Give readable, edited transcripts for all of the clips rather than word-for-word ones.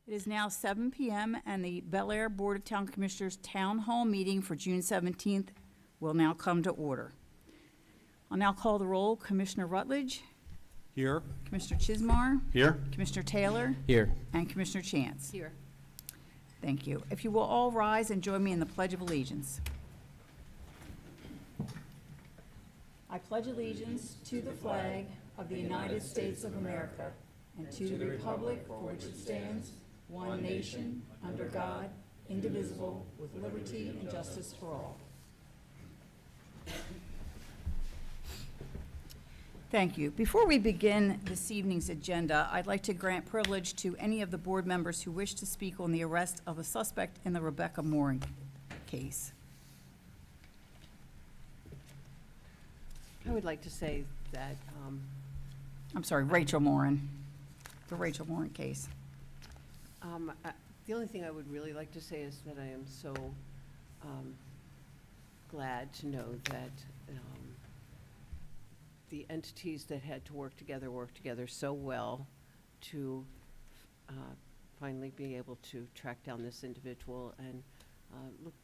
It is now 7 p.m. and the Bel Air Board of Town Commissioners Town Hall meeting for June 17th will now come to order. I'll now call the roll. Commissioner Rutledge, Here. Commissioner Chismar, Here. Commissioner Taylor, Here. and Commissioner Chance. Here. Thank you. If you will all rise and join me in the Pledge of Allegiance. I pledge allegiance to the flag of the United States of America and to the republic for which it stands, one nation, under God, indivisible, with liberty and justice for all. Thank you. Before we begin this evening's agenda, I'd like to grant privilege to any of the board members who wish to speak on the arrest of a suspect in the Rebecca Mooring case. I would like to say that I'm sorry, Rachel Morin, the Rachel Morin case. the only thing I would really like to say is that I am so glad to know that the entities that had to work together so well to finally be able to track down this individual. And look,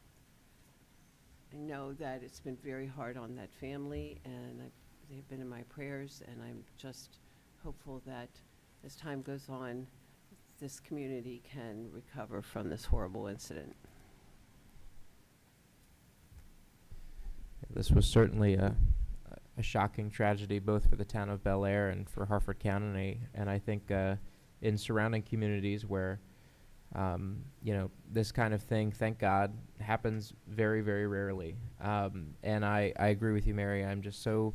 I know that it's been very hard on that family, and they've been in my prayers, and I'm just hopeful that as time goes on, this community can recover from this horrible incident. This was certainly a shocking tragedy, both for the town of Bel Air and for Harford County, and I think in surrounding communities where this kind of thing, thank God, happens very, very rarely. And I agree with you, Mary. I'm just so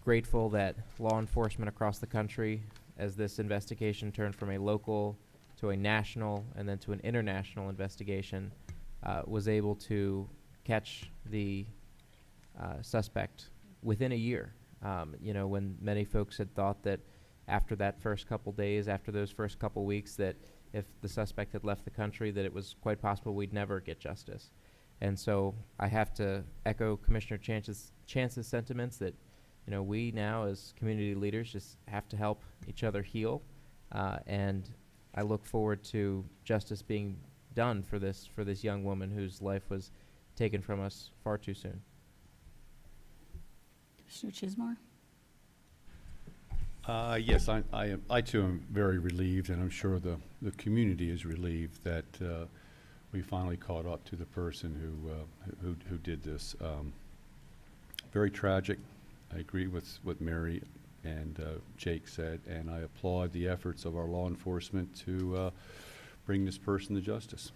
grateful that law enforcement across the country, as this investigation turned from a local to a national and then to an international investigation, was able to catch the suspect within a year. When many folks had thought that after that first couple days, after those first couple weeks, that if the suspect had left the country, that it was quite possible we'd never get justice. And so I have to echo Commissioner Chance's sentiments that, we now as community leaders just have to help each other heal. And I look forward to justice being done for this young woman whose life was taken from us far too soon. Commissioner Chismar? Yes, I too am very relieved, and I'm sure the community is relieved that we finally caught up to the person who did this. Very tragic. I agree with what Mary and Jake said, and I applaud the efforts of our law enforcement to bring this person to justice.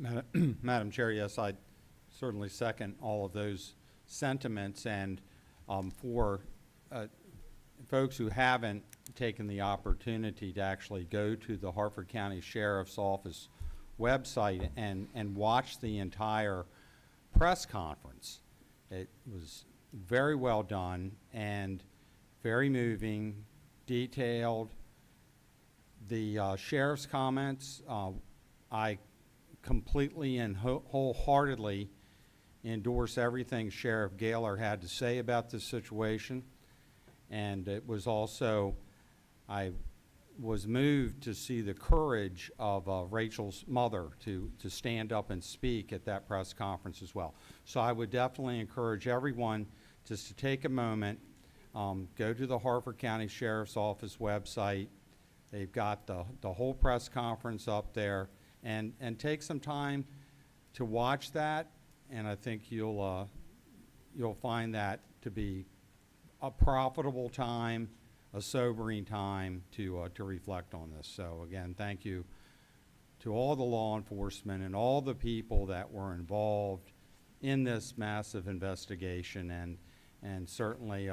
Madam Chair, yes, I certainly second all of those sentiments. And for folks who haven't taken the opportunity to actually go to the Harford County Sheriff's Office website and watch the entire press conference, it was very well done and very moving, detailed. The sheriff's comments, I completely and wholeheartedly endorse everything Sheriff Gaylor had to say about this situation. And it was also, I was moved to see the courage of Rachel's mother to stand up and speak at that press conference as well. So I would definitely encourage everyone just to take a moment, go to the Harford County Sheriff's Office website. They've got the whole press conference up there, and take some time to watch that. And I think you'll find that to be a profitable time, a sobering time to reflect on this. So again, thank you to all the law enforcement and all the people that were involved in this massive investigation, and certainly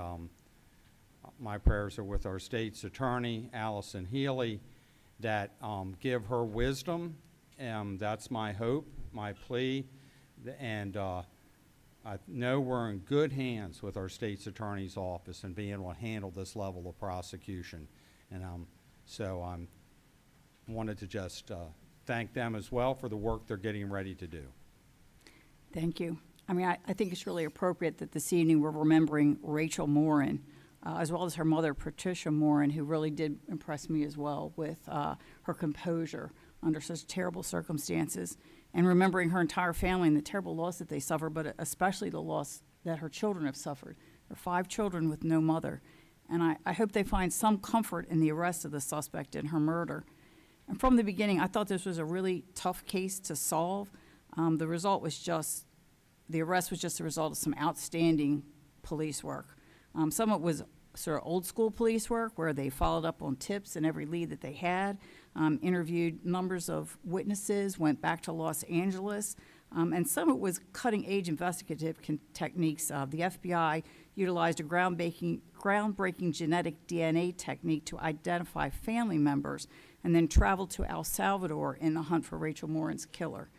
my prayers are with our state's attorney, Allison Healy, that give her wisdom. That's my hope, my plea. And I know we're in good hands with our state's attorney's office and being able to handle this level of prosecution. And so I wanted to just thank them as well for the work they're getting ready to do. Thank you. I mean, I think it's really appropriate that this evening we're remembering Rachel Morin. as well as her mother, Patricia Morin, who really did impress me as well with her composure under such terrible circumstances, and remembering her entire family and the terrible loss that they suffered, but especially the loss that her children have suffered. There are 5 children with no mother. And I hope they find some comfort in the arrest of the suspect in her murder. And from the beginning, I thought this was a really tough case to solve. The arrest was just a result of some outstanding police work. Some of it was sort of old school police work where they followed up on tips and every lead that they had, interviewed numbers of witnesses, went back to Los Angeles, and some of it was cutting edge investigative techniques. The FBI utilized a groundbreaking genetic DNA technique to identify family members and then traveled to El Salvador in the hunt for Rachel Morin's killer.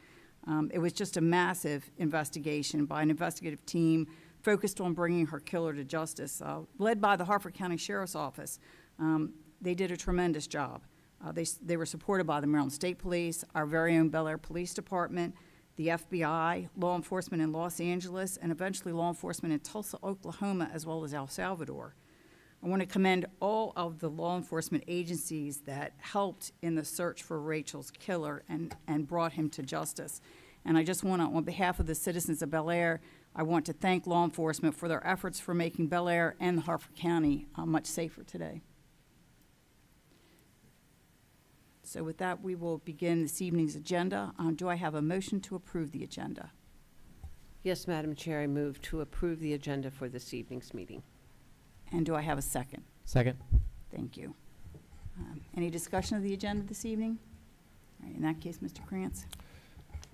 It was just a massive investigation by an investigative team focused on bringing her killer to justice, led by the Harford County Sheriff's Office. They did a tremendous job. They were supported by the Maryland State Police, our very own Bel Air Police Department, the FBI, law enforcement in Los Angeles, and eventually law enforcement in Tulsa, Oklahoma, as well as El Salvador. I want to commend all of the law enforcement agencies that helped in the search for Rachel's killer and brought him to justice. And I just want to, on behalf of the citizens of Bel Air, I want to thank law enforcement for their efforts for making Bel Air and Harford County much safer today. So with that, we will begin this evening's agenda. Do I have a motion to approve the agenda? Yes, Madam Chair, I move to approve the agenda for this evening's meeting. And do I have a second? Second. Thank you. Any discussion of the agenda this evening? All right, in that case, Mr. Krantz.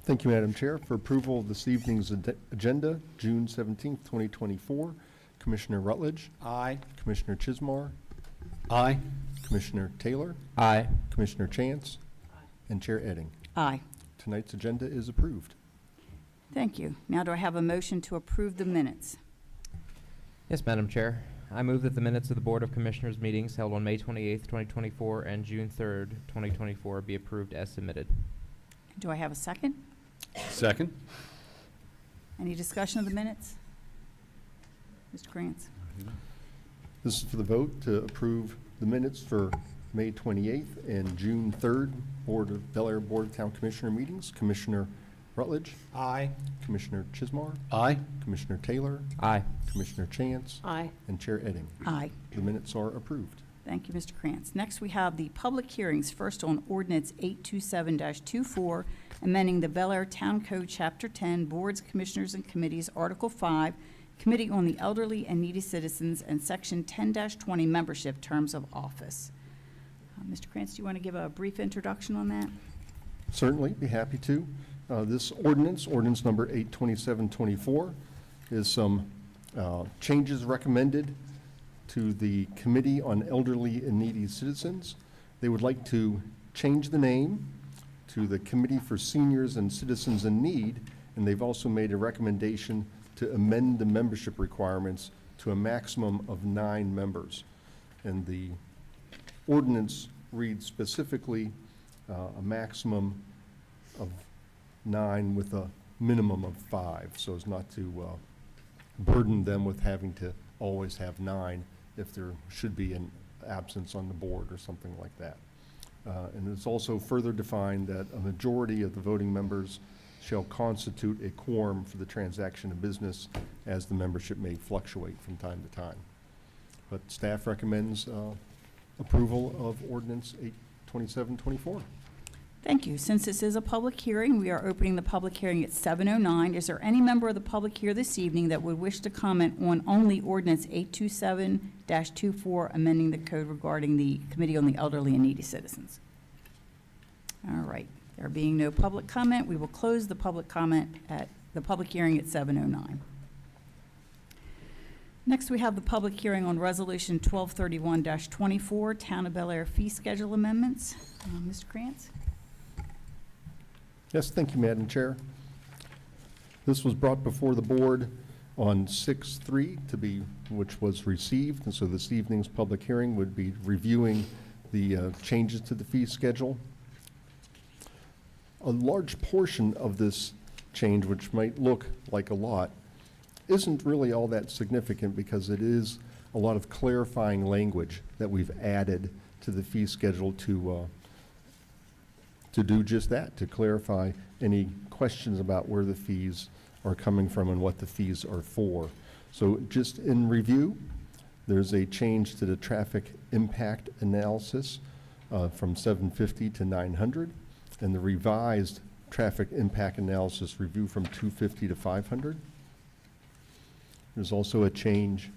Thank you, Madam Chair. For approval of this evening's agenda, June 17th, 2024, Commissioner Rutledge, Aye. Commissioner Chismar, Aye. Commissioner Taylor, Aye. Commissioner Chance, and Chair Edding. Aye. Tonight's agenda is approved. Thank you. Now do I have a motion to approve the minutes? Yes, Madam Chair. I move that the minutes of the Board of Commissioners meetings held on May 28th, 2024 and June 3rd, 2024 be approved as submitted. Do I have a second? Second? Any discussion of the minutes? Mr. Krantz. This is for the vote to approve the minutes for May 28th and June 3rd Bel Air Board of Town Commissioner meetings. Commissioner Rutledge, Aye. Commissioner Chismar, Aye. Commissioner Taylor, Aye. Commissioner Chance, Aye. and Chair Edding. Aye. The minutes are approved. Thank you, Mr. Krantz. Next, we have the public hearings, first on ordinance 827-24, amending the Bel Air Town Code, Chapter 10, Boards, Commissioners, and Committees, Article 5, Committee on the Elderly and Needy Citizens, and Section 10-20, Membership Terms of Office. Mr. Krantz, do you want to give a brief introduction on that? Certainly, be happy to. This ordinance number 82724, is some changes recommended to the Committee on Elderly and Needy Citizens. They would like to change the name to the Committee for Seniors and Citizens in Need, and they've also made a recommendation to amend the membership requirements to a maximum of 9 members. And the ordinance reads specifically a maximum of 9 with a minimum of 5, so as not to burden them with having to always have 9 if there should be an absence on the board or something like that. And it's also further defined that a majority of the voting members shall constitute a quorum for the transaction of business, as the membership may fluctuate from time to time. But staff recommends approval of ordinance 82724. Thank you. Since this is a public hearing, we are opening the public hearing at 7:09. Is there any member of the public here this evening that would wish to comment on only ordinance 827-24, amending the code regarding the Committee on the Elderly and Needy Citizens? All right. There being no public comment, we will close the public comment at the public hearing at 7:09. Next, we have the public hearing on Resolution 1231-24, Town of Bel Air Fee Schedule Amendments. Mr. Krantz? Yes, thank you, Madam Chair. This was brought before the board on 6/3 which was received, and so this evening's public hearing would be reviewing the changes to the fee schedule. A large portion of this change, which might look like a lot, isn't really all that significant because it is a lot of clarifying language that we've added to the fee schedule to do just that, to clarify any questions about where the fees are coming from and what the fees are for. So just in review, there's a change to the traffic impact analysis from 750 to 900, and the revised traffic impact analysis review from 250 to 500. There's also a change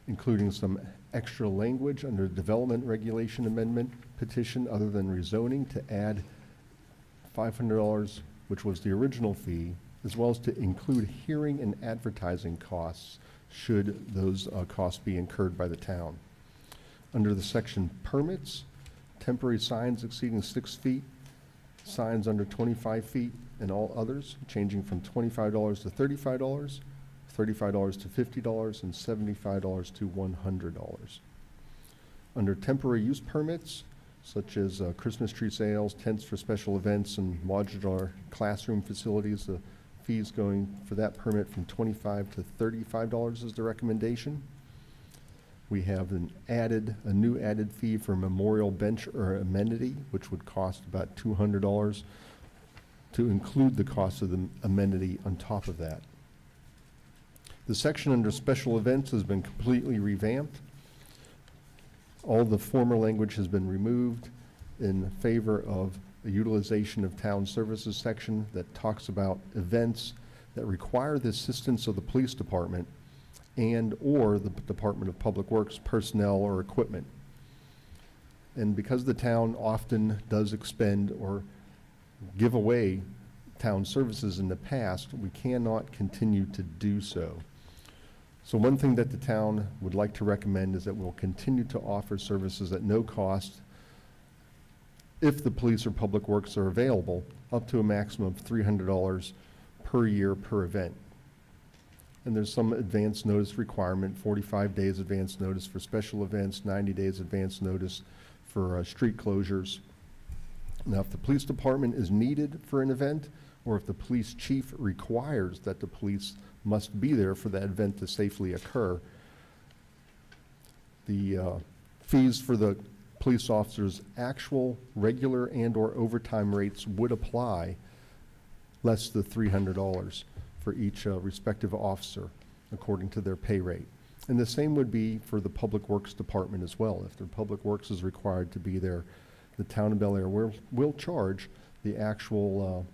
including some extra language under development regulation amendment petition other than rezoning to add $500, which was the original fee, as well as to include hearing and advertising costs should those costs be incurred by the town. Under the section permits, temporary signs exceeding 6 feet, signs under 25 feet, and all others, changing from $25 to $35, $35 to $50, and $75 to $100. Under temporary use permits, such as Christmas tree sales, tents for special events, and modular classroom facilities, the fees going for that permit from $25 to $35 is the recommendation. We have a new added fee for memorial bench or amenity, which would cost about $200 to include the cost of the amenity on top of that. The section under special events has been completely revamped. All the former language has been removed in favor of a utilization of town services section that talks about events that require the assistance of the police department and or the Department of Public Works personnel or equipment. And because the town often does expend or give away town services in the past, we cannot continue to do so. So one thing that the town would like to recommend is that we'll continue to offer services at no cost if the police or public works are available, up to a maximum of $300 per year per event. And there's some advance notice requirement, 45 days advance notice for special events, 90 days advance notice for street closures. Now, if the police department is needed for an event, or if the police chief requires that the police must be there for that event to safely occur, the fees for the police officers' actual regular and or overtime rates would apply, less the $300 for each respective officer according to their pay rate. And the same would be for the Public Works Department as well. If the Public Works is required to be there, the town of Bel Air will charge the actual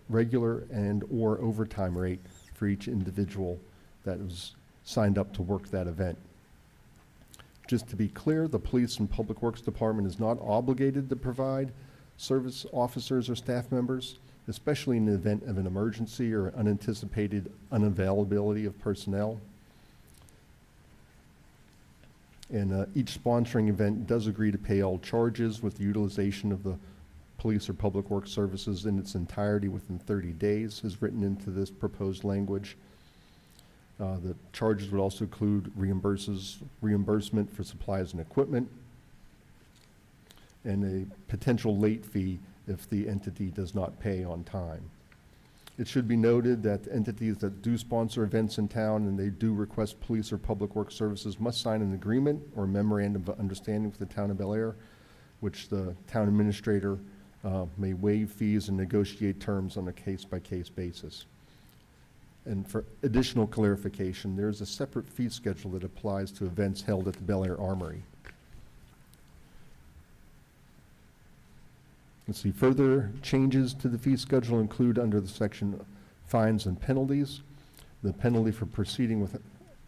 regular and or overtime rate for each individual that was signed up to work that event. Just to be clear, the Police and Public Works Department is not obligated to provide service officers or staff members, especially in the event of an emergency or unanticipated unavailability of personnel. And each sponsoring event does agree to pay all charges with the utilization of the police or public works services in its entirety within 30 days is written into this proposed language. The charges would also include reimbursement for supplies and equipment, and a potential late fee if the entity does not pay on time. It should be noted that entities that do sponsor events in town and they do request police or public works services must sign an agreement or memorandum of understanding with the town of Bel Air, which the town administrator may waive fees and negotiate terms on a case-by-case basis. And for additional clarification, there's a separate fee schedule that applies to events held at the Bel Air Armory. Let's see, further changes to the fee schedule include under the section fines and penalties. The penalty for proceeding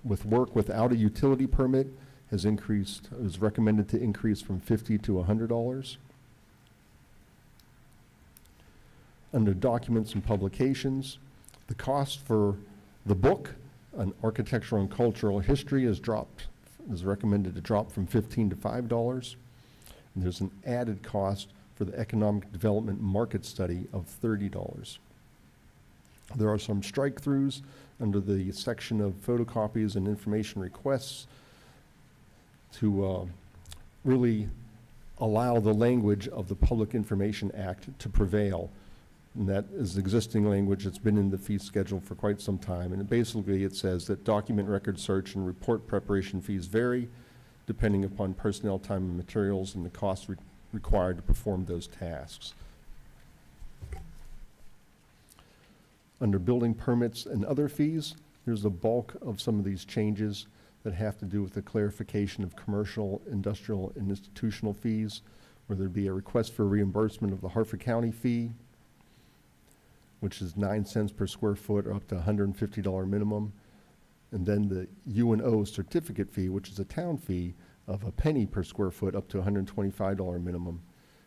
with work without a utility permit has increased, is recommended to increase from $50 to $100. Under documents and publications, the cost for the book on architectural and cultural history is recommended to drop from $15 to $5. And there's an added cost for the economic development market study of $30. There are some strike-throughs under the section of photocopies and information requests to really allow the language of the Public Information Act to prevail. And that is existing language that's been in the fee schedule for quite some time. And basically, it says that document record search and report preparation fees vary depending upon personnel, time, and materials, and the costs required to perform those tasks. Under building permits and other fees, there's the bulk of some of these changes that have to do with the clarification of commercial, industrial, and institutional fees, where there'd be a request for reimbursement of the Harford County fee, which is 9 cents per square foot or up to $150 minimum. And then the U&O certificate fee, which is a town fee of a penny per square foot up to $125 minimum.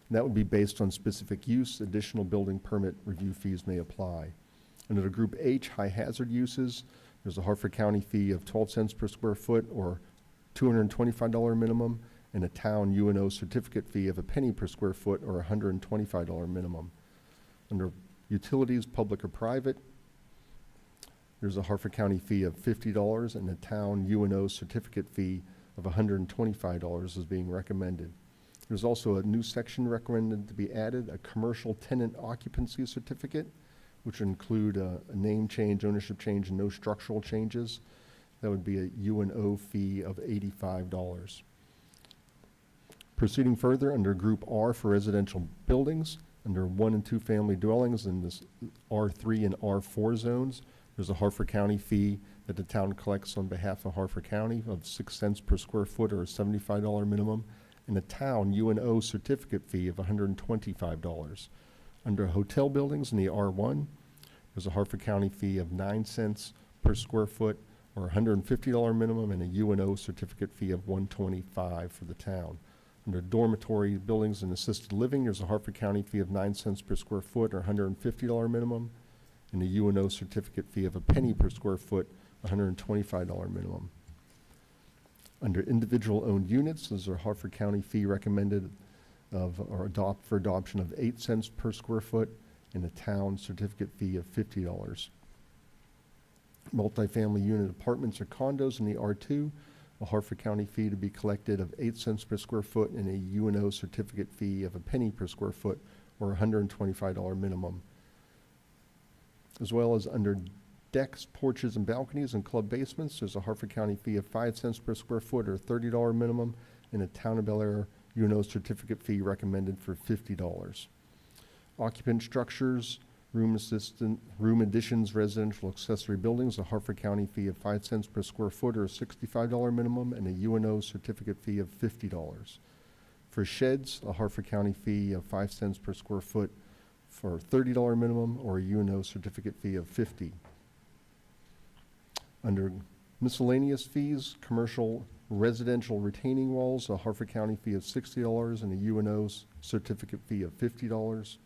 And that would be based on specific use. Additional building permit review fees may apply. Under the Group H, high hazard uses, there's a Harford County fee of 12 cents per square foot or $225 minimum, and a town U&O certificate fee of a penny per square foot or $125 minimum. Under utilities, public or private, there's a Harford County fee of $50 and a town U&O certificate fee of $125 is being recommended. There's also a new section recommended to be added, a commercial tenant occupancy certificate, which would include a name change, ownership change, and no structural changes. That would be a U&O fee of $85. Proceeding further, under Group R for residential buildings, under 1 and 2 family dwellings in this R3 and R4 zones, there's a Harford County fee that the town collects on behalf of Harford County of 6 cents per square foot or a $75 minimum, and a town U&O certificate fee of $125. Under hotel buildings in the R1, there's a Harford County fee of 9 cents per square foot or $150 minimum, and a U&O certificate fee of $125 for the town. Under dormitory buildings and assisted living, there's a Harford County fee of 9 cents per square foot or $150 minimum, and a U&O certificate fee of a penny per square foot, $125 minimum. Under individual owned units, there's a Harford County fee recommended for adoption of 8 cents per square foot and a town certificate fee of $50. Multifamily unit apartments or condos in the R2, a Harford County fee to be collected of 8 cents per square foot and a U&O certificate fee of a penny per square foot or $125 minimum. As well as under decks, porches, and balconies and club basements, there's a Harford County fee of 5 cents per square foot or $30 minimum, and a Town of Bel Air U&O certificate fee recommended for $50. Occupant structures, room additions, residential accessory buildings, a Harford County fee of 5 cents per square foot or a $65 minimum, and a U&O certificate fee of $50. For sheds, a Harford County fee of 5 cents per square foot for $30 minimum or a U&O certificate fee of $50. Under miscellaneous fees, commercial residential retaining walls, a Harford County fee of $60 and a UNO certificate fee of $50.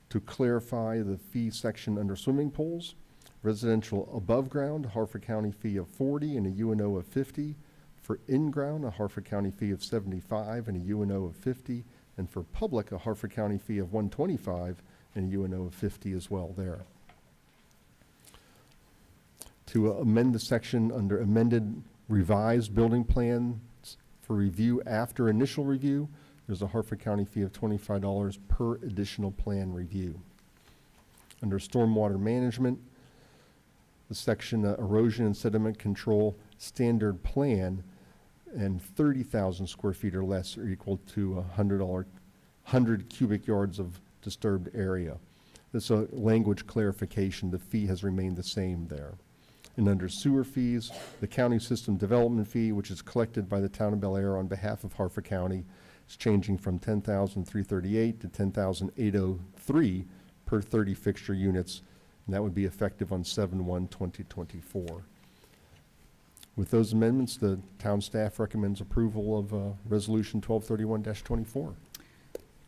To clarify the fee section under swimming pools, residential above ground, Harford County fee of $40 and a UNO of $50. For in-ground, a Harford County fee of $75 and a UNO of $50. And for public, a Harford County fee of $125 and a UNO of $50 as well there. To amend the section under amended revised building plans for review after initial review, there's a Harford County fee of $25 per additional plan review. Under stormwater management, the section erosion and sediment control standard plan and 30,000 square feet or less are equal to $100 cubic yards of disturbed area. This is a language clarification. The fee has remained the same there. And under sewer fees, the county system development fee, which is collected by the town of Bel Air on behalf of Harford County, is changing from $10,338 to $10,803 per 30 fixture units, and that would be effective on 7/1/2024. With those amendments, the town staff recommends approval of Resolution 1231-24.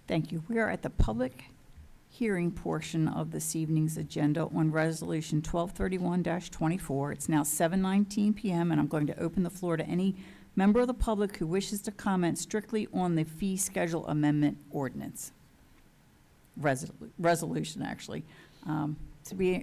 Thank you. We are at the public hearing portion of this evening's agenda on Resolution 1231-24. It's now 7:19 p.m., and I'm going to open the floor to any member of the public who wishes to comment strictly on the fee schedule amendment ordinance. Resolution, actually.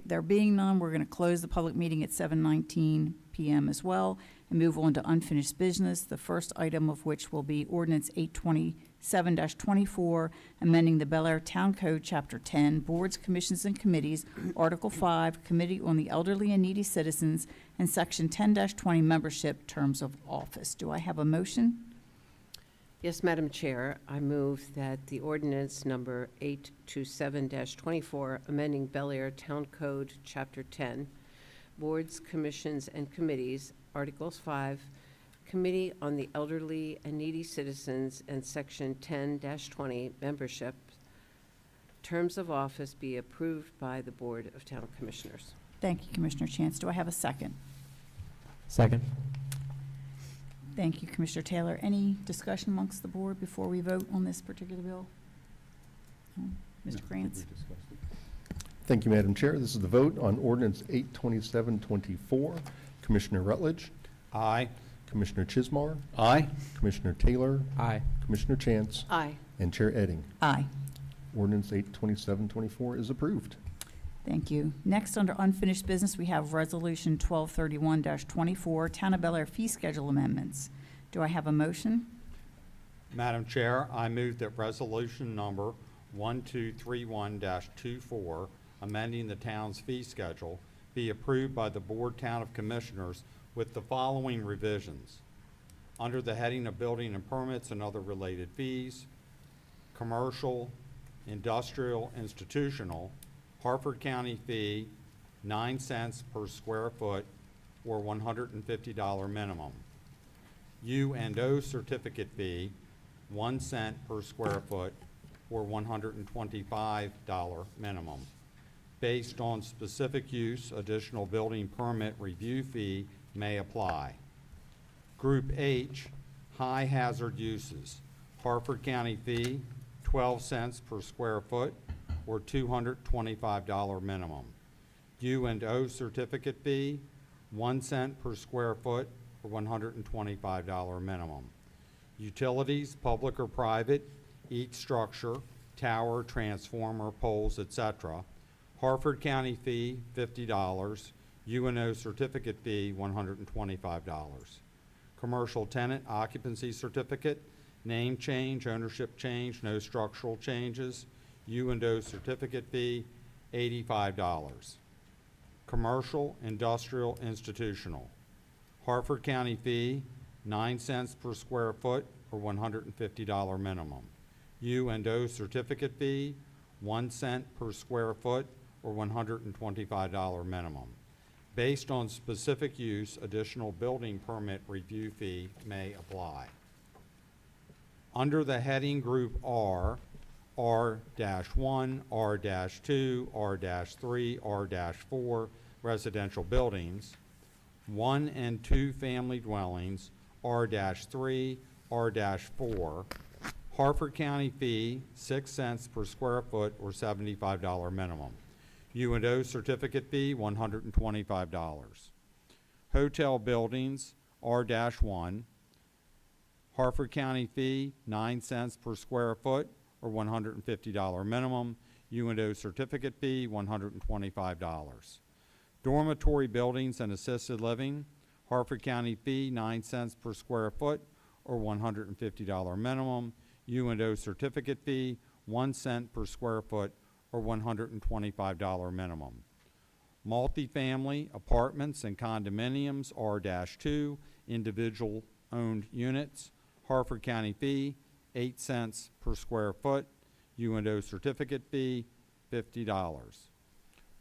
There being none, we're going to close the public meeting at 7:19 p.m. as well and move on to unfinished business, the first item of which will be Ordinance 820 7-24, amending the Bel Air Town Code, Chapter 10, Boards, Commissions, and Committees, Article 5, Committee on the Elderly and Needy Citizens, and Section 10-20, Membership, Terms of Office. Do I have a motion? Yes, Madam Chair, I move that the ordinance number 827-24, amending Bel Air Town Code, Chapter 10, Boards, Commissions, and Committees, Articles 5, Committee on the Elderly and Needy Citizens, and Section 10-20, Membership, Terms of Office be approved by the Board of Town Commissioners. Thank you, Commissioner Chance. Do I have a second? Second. Thank you, Commissioner Taylor. Any discussion amongst the board before we vote on this particular bill? No? Mr. Grants? Thank you, Madam Chair. This is the vote on ordinance 82724. Commissioner Rutledge, Aye. Commissioner Chismar, Aye. Commissioner Taylor, Aye. Commissioner Chance, Aye. and Chair Edding. Aye. Ordinance 82724 is approved. Thank you. Next, under unfinished business, we have Resolution 1231-24, Town of Bel Air Fee Schedule Amendments. Do I have a motion? Madam Chair, I move that resolution number 1231-24, amending the town's fee schedule, be approved by the Board Town of Commissioners with the following revisions. Under the heading of building and permits and other related fees, commercial, industrial, institutional, Harford County fee, 9 cents per square foot or $150 minimum. U&O certificate fee, 1 cent per square foot or $125 minimum. Based on specific use, additional building permit review fee may apply. Group H, high hazard uses. Harford County fee, 12 cents per square foot or $225 minimum. U&O certificate fee, 1 cent per square foot or $125 minimum. Utilities, public or private, each structure, tower, transformer, poles, etc. Harford County fee, $50. U&O certificate fee, $125. Commercial tenant occupancy certificate, name change, ownership change, no structural changes. U&O certificate fee, $85. Commercial, industrial, institutional. Harford County fee, 9 cents per square foot or $150 minimum. U&O certificate fee, 1 cent per square foot or $125 minimum. Based on specific use, additional building permit review fee may apply. Under the heading Group R, R-1, R-2, R-3, R-4 residential buildings, 1 and 2 family dwellings, R-3, R-4, Harford County fee, 6 cents per square foot or $75 minimum. U&O certificate fee, $125. Hotel buildings, R-1, Harford County fee, 9 cents per square foot or $150 minimum. U&O certificate fee, $125. Dormitory buildings and assisted living, Harford County fee, 9 cents per square foot or $150 minimum. U&O certificate fee, 1 cent per square foot or $125 minimum. Multifamily apartments and condominiums, R-2, individual owned units, Harford County fee, 8 cents per square foot. U&O certificate fee, $50.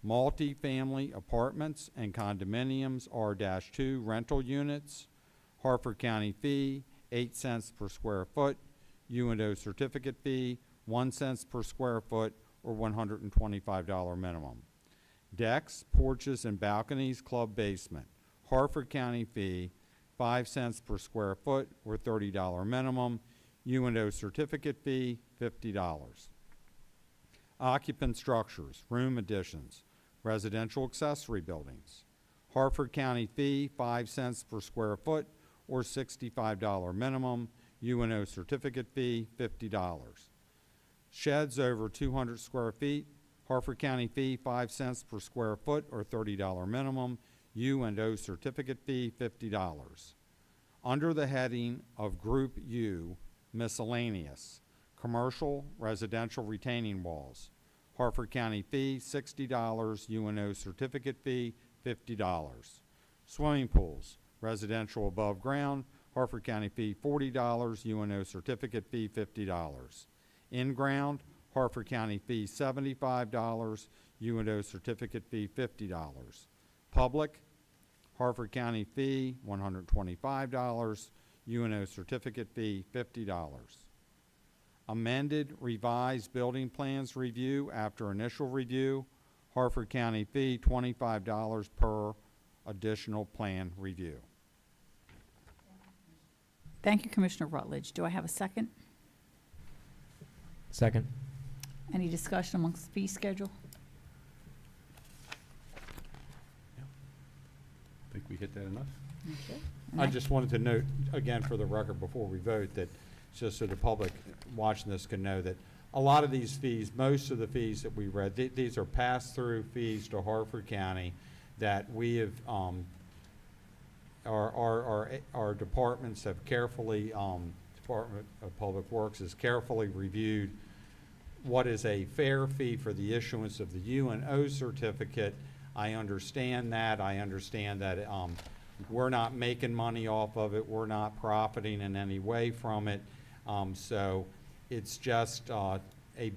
Multifamily apartments and condominiums, R-2, rental units, Harford County fee, 8 cents per square foot. U&O certificate fee, 1 cent per square foot or $125 minimum. Decks, porches, and balconies, club basement, Harford County fee, 5 cents per square foot or $30 minimum. U&O certificate fee, $50. Occupant structures, room additions, residential accessory buildings, Harford County fee, 5 cents per square foot or $65 minimum. U&O certificate fee, $50. Sheds over 200 square feet, Harford County fee, 5 cents per square foot or $30 minimum. U&O certificate fee, $50. Under the heading of Group U, miscellaneous, Commercial residential retaining walls. Harford County fee, $60. UNO certificate fee, $50. Swimming pools, residential above ground, Harford County fee, $40. UNO certificate fee, $50. In-ground, Harford County fee, $75. UNO certificate fee, $50. Public, Harford County fee, $125. UNO certificate fee, $50. Amended revised building plans review after initial review, Harford County fee, $25 per additional plan review. Thank you, Commissioner Rutledge. Do I have a second? Second. Any discussion amongst the fee schedule? Think we hit that enough? Okay. I just wanted to note, again, for the record, before we vote, that just so the public watching this can know that a lot of these fees, most of the fees that we read, these are pass-through fees to Harford County that we have, our departments have carefully, Department of Public Works has carefully reviewed what is a fair fee for the issuance of the UNO certificate. I understand that. I understand that we're not making money off of it. We're not profiting in any way from it. So it's just a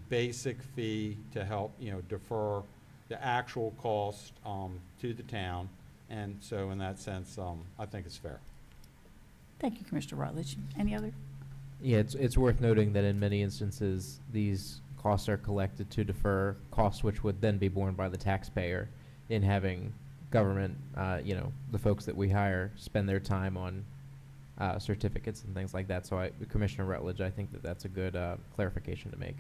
basic fee to help, defer the actual cost to the town. And so in that sense, I think it's fair. Thank you, Commissioner Rutledge. Any other? Yeah, it's worth noting that in many instances, these costs are collected to defer costs which would then be borne by the taxpayer in having government, the folks that we hire spend their time on certificates and things like that. So Commissioner Rutledge, I think that's a good clarification to make.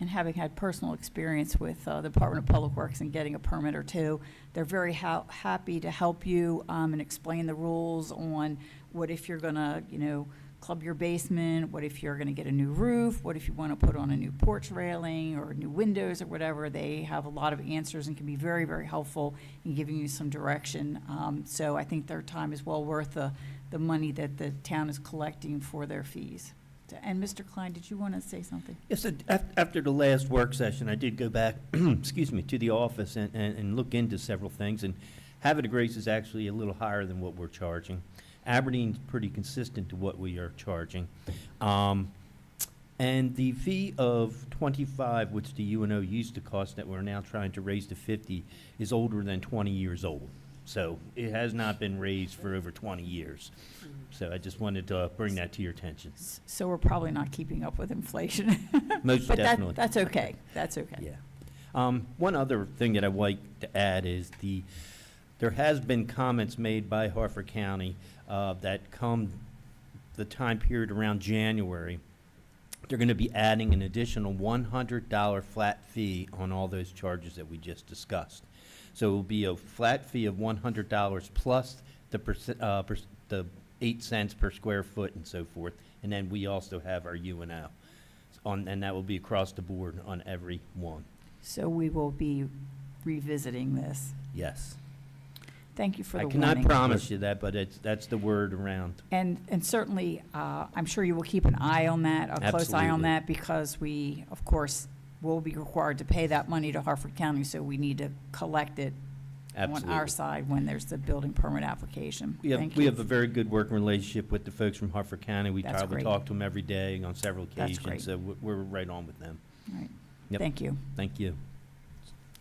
And having had personal experience with the Department of Public Works and getting a permit or two, they're very happy to help you and explain the rules on what if you're going to, club your basement, what if you're going to get a new roof, what if you want to put on a new porch railing or new windows or whatever. They have a lot of answers and can be very, very helpful in giving you some direction. So I think their time is well worth the money that the town is collecting for their fees. And Mr. Klein, did you want to say something? Yes, after the last work session, I did go back, excuse me, to the office and look into several things. And Havre de Grace is actually a little higher than what we're charging. Aberdeen's pretty consistent to what we are charging. And the fee of 25, which the UNO used to cost, that we're now trying to raise to 50, is older than 20 years old. So it has not been raised for over 20 years. So I just wanted to bring that to your attention. So we're probably not keeping up with inflation. Most But definitely. that's okay. That's okay. Yeah. One other thing that I'd like to add is there has been comments made by Harford County that come the time period around January, they're going to be adding an additional $100 flat fee on all those charges that we just discussed. So it will be a flat fee of $100 plus the 8 cents per square foot and so forth. And then we also have our UNO, and that will be across the board on every one. So we will be revisiting this. Yes. Thank you for the I warning. cannot promise you that, but that's the word around. And certainly, I'm sure you will keep an eye on that, a close eye on Absolutely. that, because we, of course, will be required to pay that money to Harford County, so we need to collect it on our Absolutely. side when there's the building permit application. We Thank have, we you. have a very good working relationship with the folks from Harford County. We That's probably great. talk to them every day on several That's great. occasions, so we're right on with them. All right. Yep. Thank you. Thank you.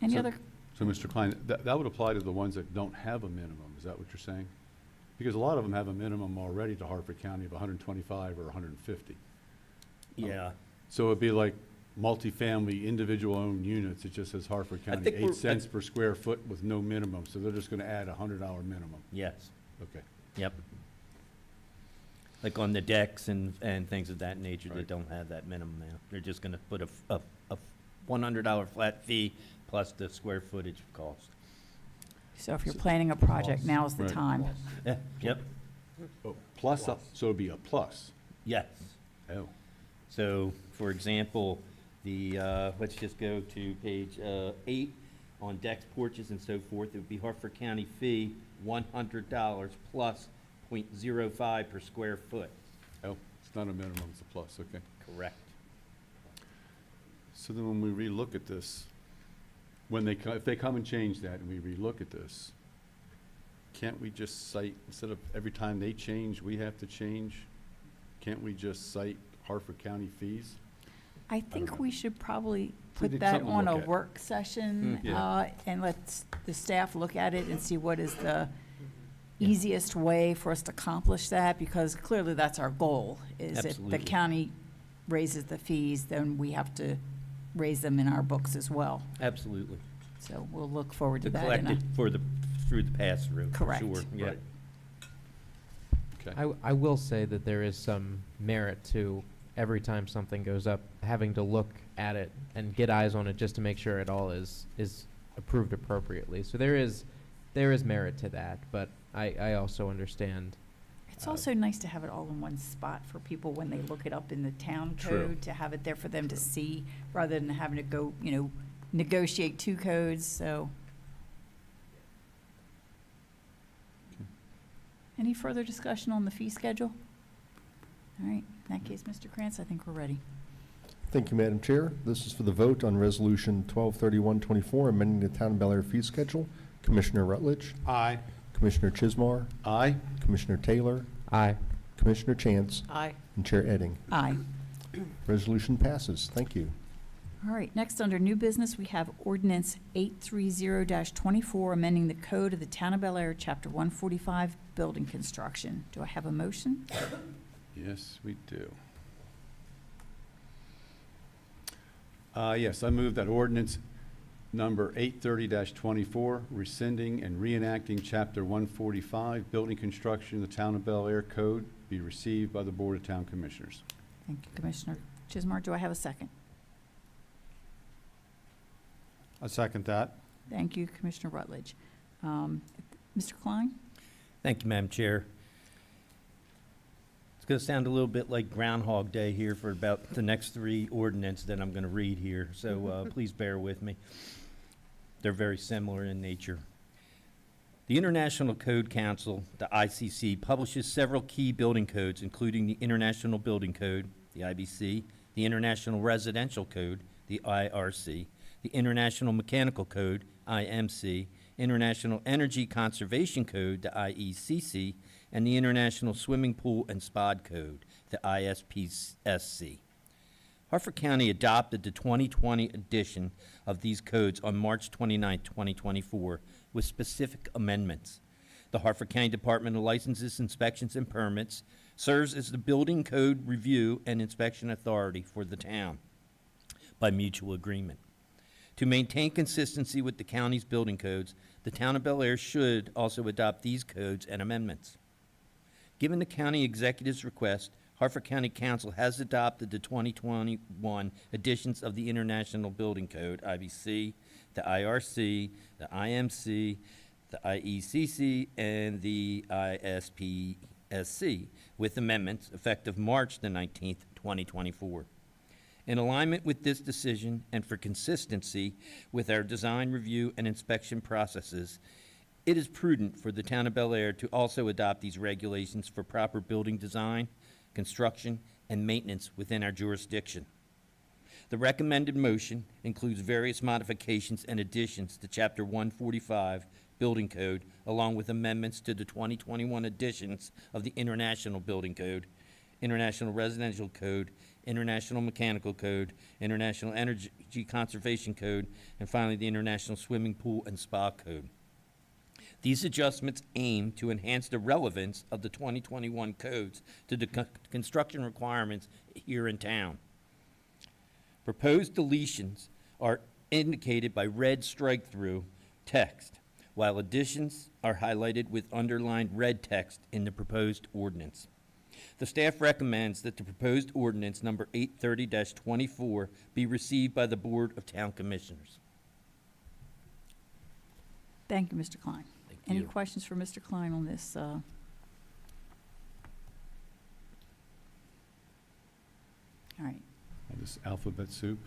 Any So- other? So, Mr. Klein, that would apply to the ones that don't have a minimum, is that what you're saying? Because a lot of them have a minimum already to Harford County of 125 or 150. Yeah. So it'd be like multifamily, individual-owned units, it just says Harford County, think we're- 8 cents per square foot with no minimum, so they're just gonna add a $100 minimum. Yes. Okay. Yep. Like on the decks and things of that nature that Right. don't have that minimum now. They're just gonna put a $100 flat fee plus the square footage cost. So if you're planning a project, Plus. now's the Right. time. Yeah, yep, Oh, plus, so it'd be a plus. yes. Oh, So, for example, let's just go to page 8, on decks, porches, and so forth. It would be Harford County fee, $100 plus .05 per square foot. oh, It's not a minimum, it's a plus, okay. Correct. So then when we relook at this, if they come and change that and we relook at this, can't we just cite, instead of every time they change, we have to change, can't we just cite Hartford County fees? I think know. we should probably We put think that something to on a look at. work session, Yeah. and let the staff look at it and see what is the easiest way for us to accomplish that, because clearly that's our goal, is if the Absolutely. county raises the fees, then we have to raise them in our books as well. Absolutely. So we'll look forward to To that. collect it through the pass-through, for Correct. sure, yeah. Right. Okay. I will say that there is some merit to every time something goes up, having to look at it and get eyes on it just to make sure it all is approved appropriately. So there is merit to that, but I also understand. It's also nice to have it all in one spot for people when they look it up in the town True. code, to have it there for them to see, rather than having to go, negotiate two codes, so. Any further discussion on the fee schedule? All right, in that case, Mr. Krantz, I think we're ready. Thank you, Madam Chair. This is for the vote on Resolution 123124, amending the Town of Bel Air fee schedule. Commissioner Rutledge, Aye. Commissioner Chismar, Aye? Commissioner Taylor, Aye. Commissioner Chance, Aye. and Chair Edding. Aye. Resolution passes. Thank you. All right, next, under new business, we have ordinance 830-24, amending the code of the Town of Bel Air, Chapter 145, building construction. Do I have a motion? Yes, we do. Yes, I move that ordinance number 830-24, rescinding and reenacting Chapter 145, building construction in the Town of Bel Air Code, be received by the Board of Town Commissioners. Thank you, Commissioner Chismar. Do I have a second? I second that. Thank you, Commissioner Rutledge. Mr. Klein? Thank you, Madam Chair. It's going to sound a little bit like Groundhog Day here for about the next three ordinance that I'm going to read here, so please bear with me. They're very similar in nature. The International Code Council, the ICC, publishes several key building codes, including the International Building Code, the IBC, the International Residential Code, the IRC, the International Mechanical Code, IMC, International Energy Conservation Code, the IECC, and the International Swimming Pool and Spa Code, the ISPSC. Hartford County adopted the 2020 edition of these codes on March 29, 2024, with specific amendments. The Hartford County Department of Licenses, Inspections, and Permits serves as the building code review and inspection authority for the town by mutual agreement. To maintain consistency with the county's building codes, the Town of Bel Air should also adopt these codes and amendments. Given the county executive's request, Hartford County Council has adopted the 2021 editions of the International Building Code, IBC, the IRC, the IMC, the IECC, and the ISPSC, with amendments effective March the 19th, 2024. In alignment with this decision and for consistency with our design review and inspection processes, it is prudent for the Town of Bel Air to also adopt these regulations for proper building design, construction, and maintenance within our jurisdiction. The recommended motion includes various modifications and additions to Chapter 145 Building Code, along with amendments to the 2021 editions of the International Building Code, International Residential Code, International Mechanical Code, International Energy Conservation Code, and finally the International Swimming Pool and Spa Code. These adjustments aim to enhance the relevance of the 2021 codes to the construction requirements here in town. Proposed deletions are indicated by red strike-through text, while additions are highlighted with underlined red text in the proposed ordinance. The staff recommends that the proposed ordinance number 830-24 be received by the Board of Town Commissioners. Thank you, Mr. Klein. Thank Any you. questions for Mr. Klein on this? All right. All this alphabet soup.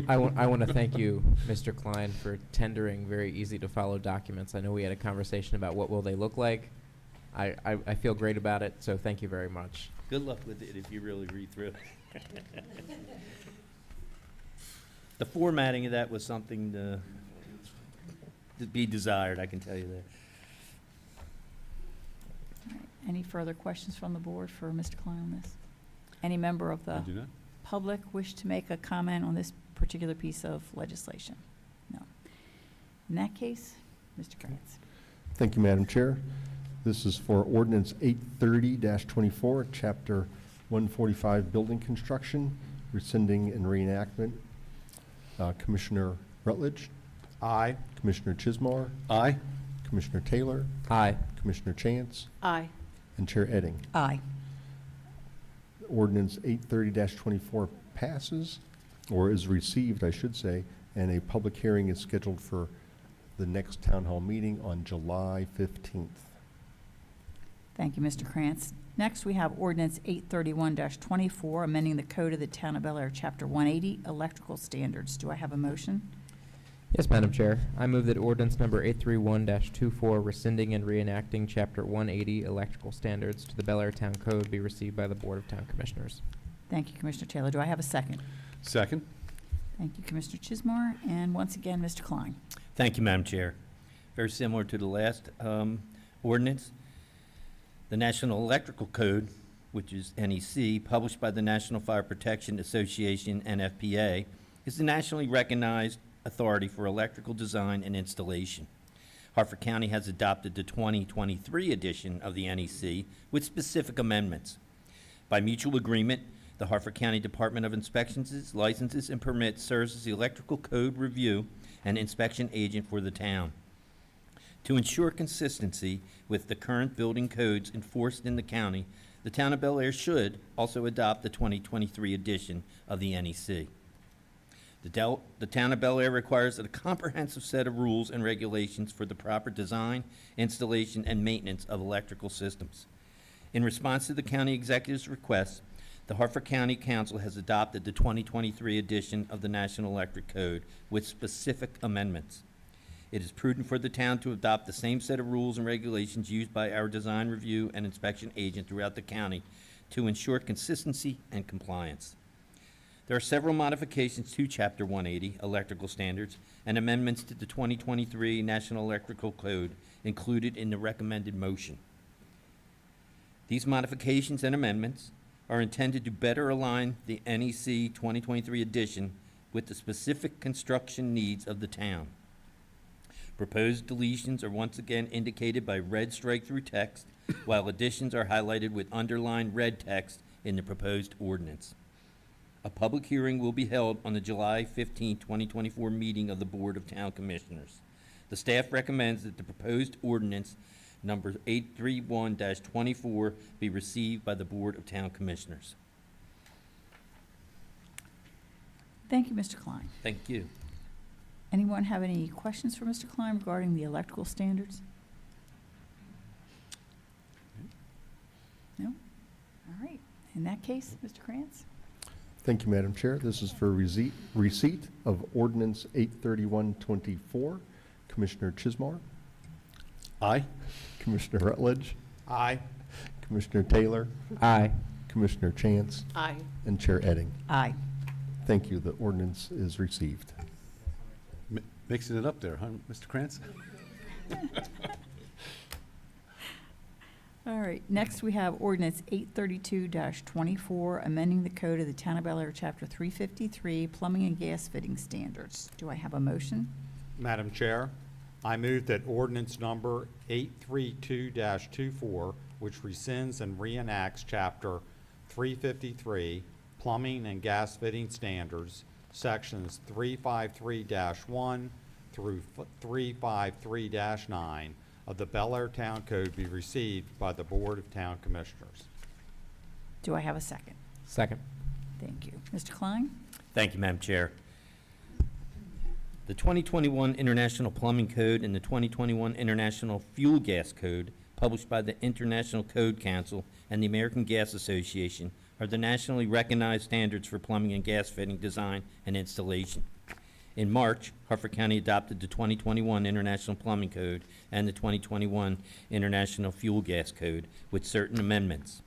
I want to thank you, Mr. Klein, for tendering very easy-to-follow documents. I know we had a conversation about what will they look like. I feel great about it, so thank you very much. Good luck with it if you really read through it. The formatting of that was something to be desired, I can tell you that. Any further questions from the board for Mr. Klein on this? Any member of I the do not. public wish to make a comment on this particular piece of legislation? No. In that case, Mr. Krantz. Thank you, Madam Chair. This is for ordinance 830-24, Chapter 145, Building Construction, rescinding and reenactment. Commissioner Rutledge, Aye. Commissioner Chismar, Aye. Commissioner Taylor, Aye. Commissioner Chance, Aye. and Chair Edding. Aye. Ordinance 830-24 passes, or is received, I should say, and a public hearing is scheduled for the next town hall meeting on July 15th. Thank you, Mr. Krantz. Next, we have ordinance 831-24, amending the code of the Town of Bel Air, Chapter 180, electrical standards. Do I have a motion? Yes, Madam Chair. I move that ordinance number 831-24, rescinding and reenacting Chapter 180 electrical standards to the Bel Air Town Code, be received by the Board of Town Commissioners. Thank you, Commissioner Taylor. Do I have a second? Second. Thank you, Commissioner Chismar. And once again, Mr. Klein. Thank you, Madam Chair. Very similar to the last ordinance. The National Electrical Code, which is NEC, published by the National Fire Protection Association, NFPA, is the nationally recognized authority for electrical design and installation. Hartford County has adopted the 2023 edition of the NEC with specific amendments. By mutual agreement, the Hartford County Department of Inspections, Licenses, and Permits serves as the electrical code review and inspection agent for the town. To ensure consistency with the current building codes enforced in the county, the Town of Bel Air should also adopt the 2023 edition of the NEC. The Town of Bel Air requires a comprehensive set of rules and regulations for the proper design, installation, and maintenance of electrical systems. In response to the county executive's request, the Hartford County Council has adopted the 2023 edition of the National Electric Code with specific amendments. It is prudent for the town to adopt the same set of rules and regulations used by our design review and inspection agent throughout the county to ensure consistency and compliance. There are several modifications to Chapter 180, Electrical Standards, and amendments to the 2023 National Electrical Code included in the recommended motion. These modifications and amendments are intended to better align the NEC 2023 edition with the specific construction needs of the town. Proposed deletions are once again indicated by red strike-through text, while additions are highlighted with underlined red text in the proposed ordinance. A public hearing will be held on the July 15, 2024 meeting of the Board of Town Commissioners. The staff recommends that the proposed ordinance number 831-24 be received by the Board of Town Commissioners. Thank you, Mr. Klein. Thank you. Anyone have any questions for Mr. Klein regarding the electrical standards? No? All right. In that case, Mr. Krantz? Thank you, Madam Chair. This is for receipt of ordinance 831-24. Commissioner Chismar, Aye. Commissioner Rutledge, Aye. Commissioner Taylor, Aye. Commissioner Chance, Aye. and Chair Edding. Aye. Thank you. The ordinance is received. Mixing it up there, huh, Mr. Krantz? All right. Next, we have ordinance 832-24, amending the code of the Town of Bel Air, Chapter 353, plumbing and gas fitting standards. Do I have a motion? Madam Chair, I move that ordinance number 832-24, which rescinds and reenacts Chapter 353, Plumbing and Gas Fitting Standards, Sections 353-1 through 353-9 of the Bel Air Town Code be received by the Board of Town Commissioners. Do I have a second? Second. Thank you. Mr. Klein? Thank you, Madam Chair. The 2021 International Plumbing Code and the 2021 International Fuel Gas Code, published by the International Code Council and the American Gas Association, are the nationally recognized standards for plumbing and gas fitting design and installation. In March, Hartford County adopted the 2021 International Plumbing Code and the 2021 International Fuel Gas Code with certain amendments.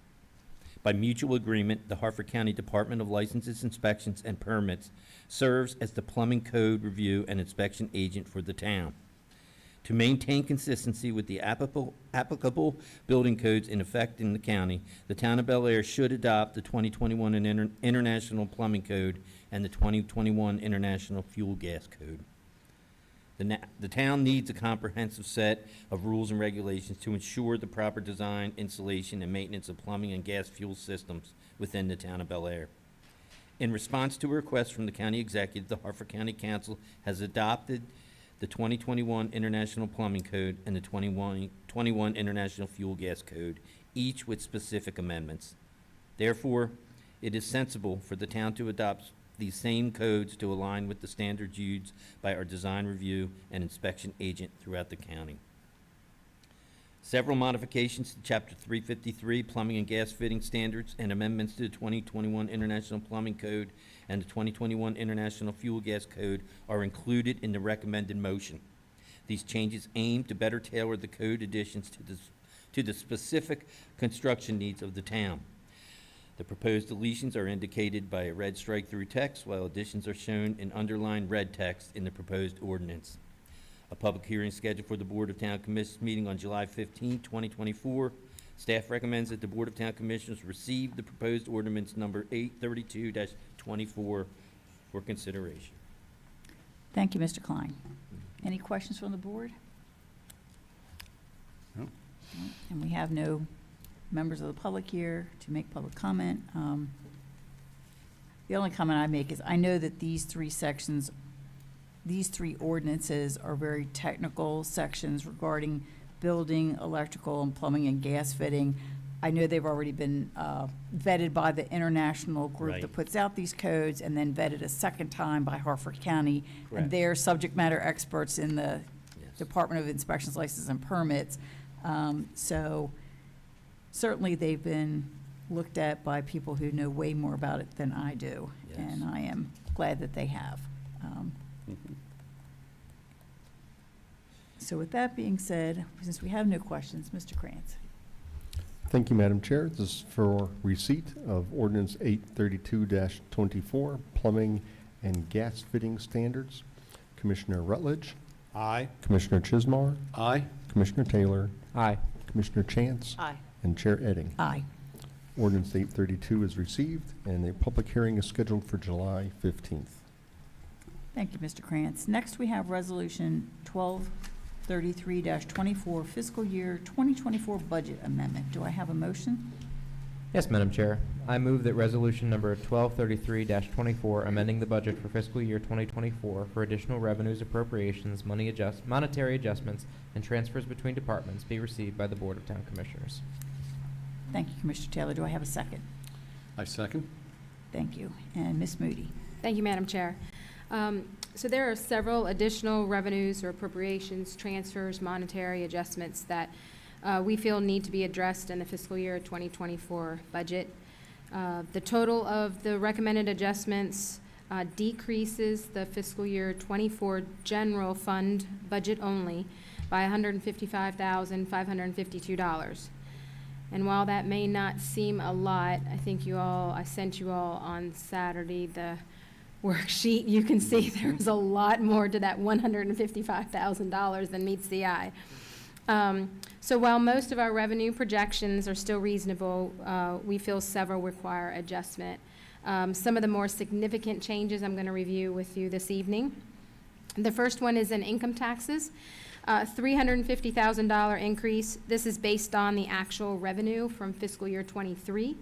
By mutual agreement, the Harford County Department of Licenses, Inspections, and Permits serves as the plumbing code review and inspection agent for the town. To maintain consistency with the applicable building codes in effect in the county, the town of Bel Air should adopt the 2021 International Plumbing Code and the 2021 International Fuel Gas Code. The town needs a comprehensive set of rules and regulations to ensure the proper design, installation, and maintenance of plumbing and gas fuel systems within the town of Bel Air. In response to a request from the county executive, the Harford County Council has adopted the 2021 International Plumbing Code and the 2021 International Fuel Gas Code, each with specific amendments. Therefore, it is sensible for the town to adopt these same codes to align with the standards used by our design review and inspection agent throughout the county. Several modifications to Chapter 353, Plumbing and Gas Fitting Standards, and amendments to the 2021 International Plumbing Code and the 2021 International Fuel Gas Code are included in the recommended motion. These changes aim to better tailor the code additions to the specific construction needs of the town. The proposed deletions are indicated by a red strike-through text, while additions are shown in underlined red text in the proposed ordinance. A public hearing is scheduled for the Board of Town Commissioners meeting on July 15, 2024. Staff recommends that the Board of Town Commissioners receive the proposed ordinance number 832-24 for consideration. Thank you, Mr. Klein. Any questions from the board? No. No. And we have no members of the public here to make public comment. The only comment I make is I know that these three sections, these three ordinances are very technical sections regarding building, electrical, and plumbing and gas fitting. I know they've already been vetted by the international group Right. that puts out these codes, and then vetted a second time by Harford County. Correct. And they're subject matter experts in the Yes. Department of Inspections, Licenses, and Permits. So certainly they've been looked at by people who know way more about it than I do. Yes. And I am glad that they have. So with that being said, since we have no questions, Mr. Krantz. Thank you, Madam Chair. This is for receipt of ordinance 832-24, plumbing and gas fitting standards. Commissioner Rutledge, Aye. Commissioner Chismar, Aye. Commissioner Taylor, Aye. Commissioner Chance, Aye. and Chair Edding. Aye. Ordinance 832 is received, and a public hearing is scheduled for July 15th. Thank you, Mr. Krantz. Next, we have Resolution 1233-24, fiscal year 2024 budget amendment. Do I have a motion? Yes, Madam Chair. I move that resolution number 1233-24, amending the budget for fiscal year 2024 for additional revenues, appropriations, monetary adjustments, and transfers between departments be received by the Board of Town Commissioners. Thank you, Commissioner Taylor. Do I have a second? I second. Thank you. And Ms. Moody? Thank you, Madam Chair. So there are several additional revenues or appropriations, transfers, monetary adjustments that we feel need to be addressed in the fiscal year 2024 budget. The total of the recommended adjustments decreases the fiscal year 24 general fund budget only by $155,552. And while that may not seem a lot, I think I sent you all on Saturday the worksheet. You can see there's a lot more to that $155,000 than meets the eye. So while most of our revenue projections are still reasonable, we feel several require adjustment. Some of the more significant changes I'm going to review with you this evening. The first one is in income taxes. $350,000 increase. This is based on the actual revenue from fiscal year 23,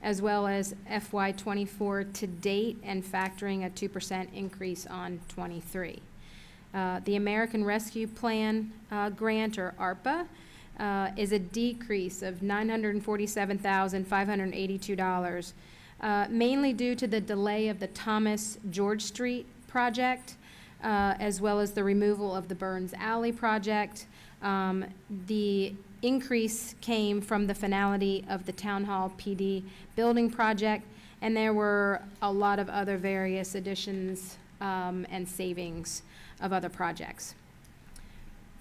as well as FY 24 to date, and factoring a 2% increase on 23. The American Rescue Plan grant, or ARPA, is a decrease of $947,582, mainly due to the delay of the Thomas George Street project, as well as the removal of the Burns Alley project. The increase came from the finality of the Town Hall PD building project, and there were a lot of other various additions and savings of other projects.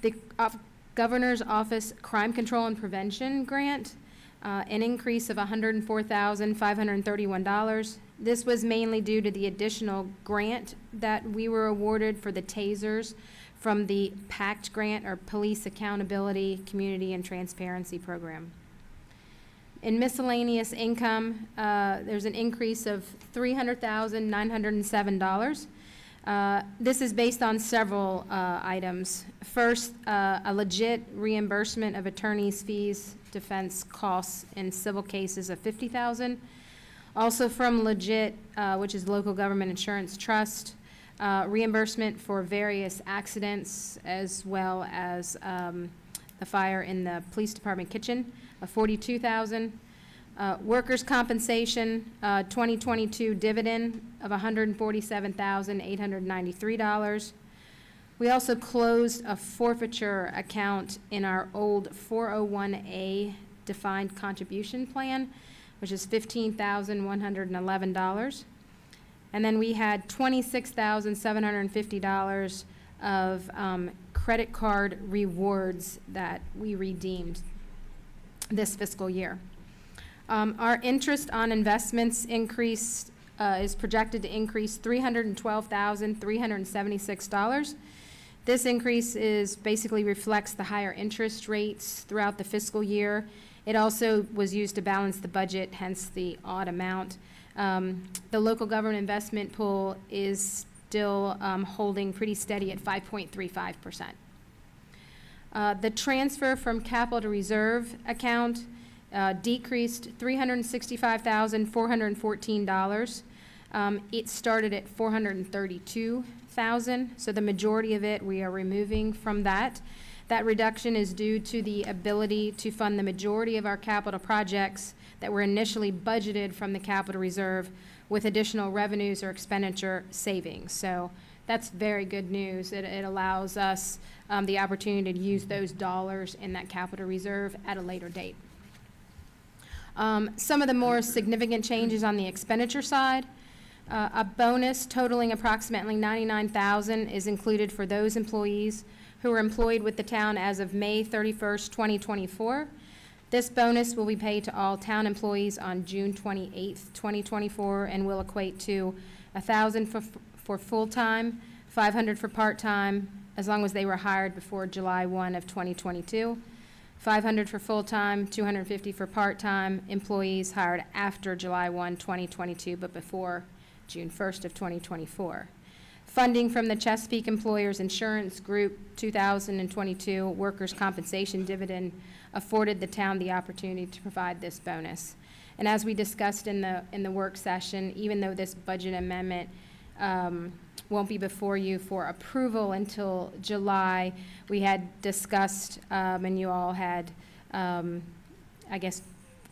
The Governor's Office Crime Control and Prevention grant, an increase of $104,531. This was mainly due to the additional grant that we were awarded for the tasers from the PACT grant, or Police Accountability, Community, and Transparency Program. In miscellaneous income, there's an increase of $300,907. This is based on several items. First, a legit reimbursement of attorney's fees, defense costs in civil cases of $50,000. Also from Legit, which is Local Government Insurance Trust, reimbursement for various accidents, as well as the fire in the police department kitchen of $42,000. Workers' compensation, 2022 dividend of $147,893. We also closed a forfeiture account in our old 401A defined contribution plan, which is $15,111. And then we had $26,750 of credit card rewards that we redeemed this fiscal year. Our interest on investments increased, is projected to increase $312,376. This increase basically reflects the higher interest rates throughout the fiscal year. It also was used to balance the budget, hence the odd amount. The local government investment pool is still holding pretty steady at 5.35%. The transfer from capital to reserve account decreased $365,414. It started at $432,000, so the majority of it we are removing from that. That reduction is due to the ability to fund the majority of our capital projects that were initially budgeted from the capital reserve with additional revenues or expenditure savings. So that's very good news. It allows us the opportunity to use those dollars in that capital reserve at a later date. Some of the more significant changes on the expenditure side, a bonus totaling approximately $99,000 is included for those employees who are employed with the town as of May 31st, 2024. This bonus will be paid to all town employees on June 28th, 2024, and will equate to $1,000 for full-time, $500 for part-time, as long as they were hired before July 1 of 2022, $500 for full-time, $250 for part-time employees hired after July 1, 2022, but before June 1st of 2024. Funding from the Chesapeake Employers Insurance Group 2022 Workers' Compensation Dividend afforded the town the opportunity to provide this bonus. And as we discussed in the work session, even though this budget amendment won't be before you for approval until July, we had discussed, and you all had, I guess,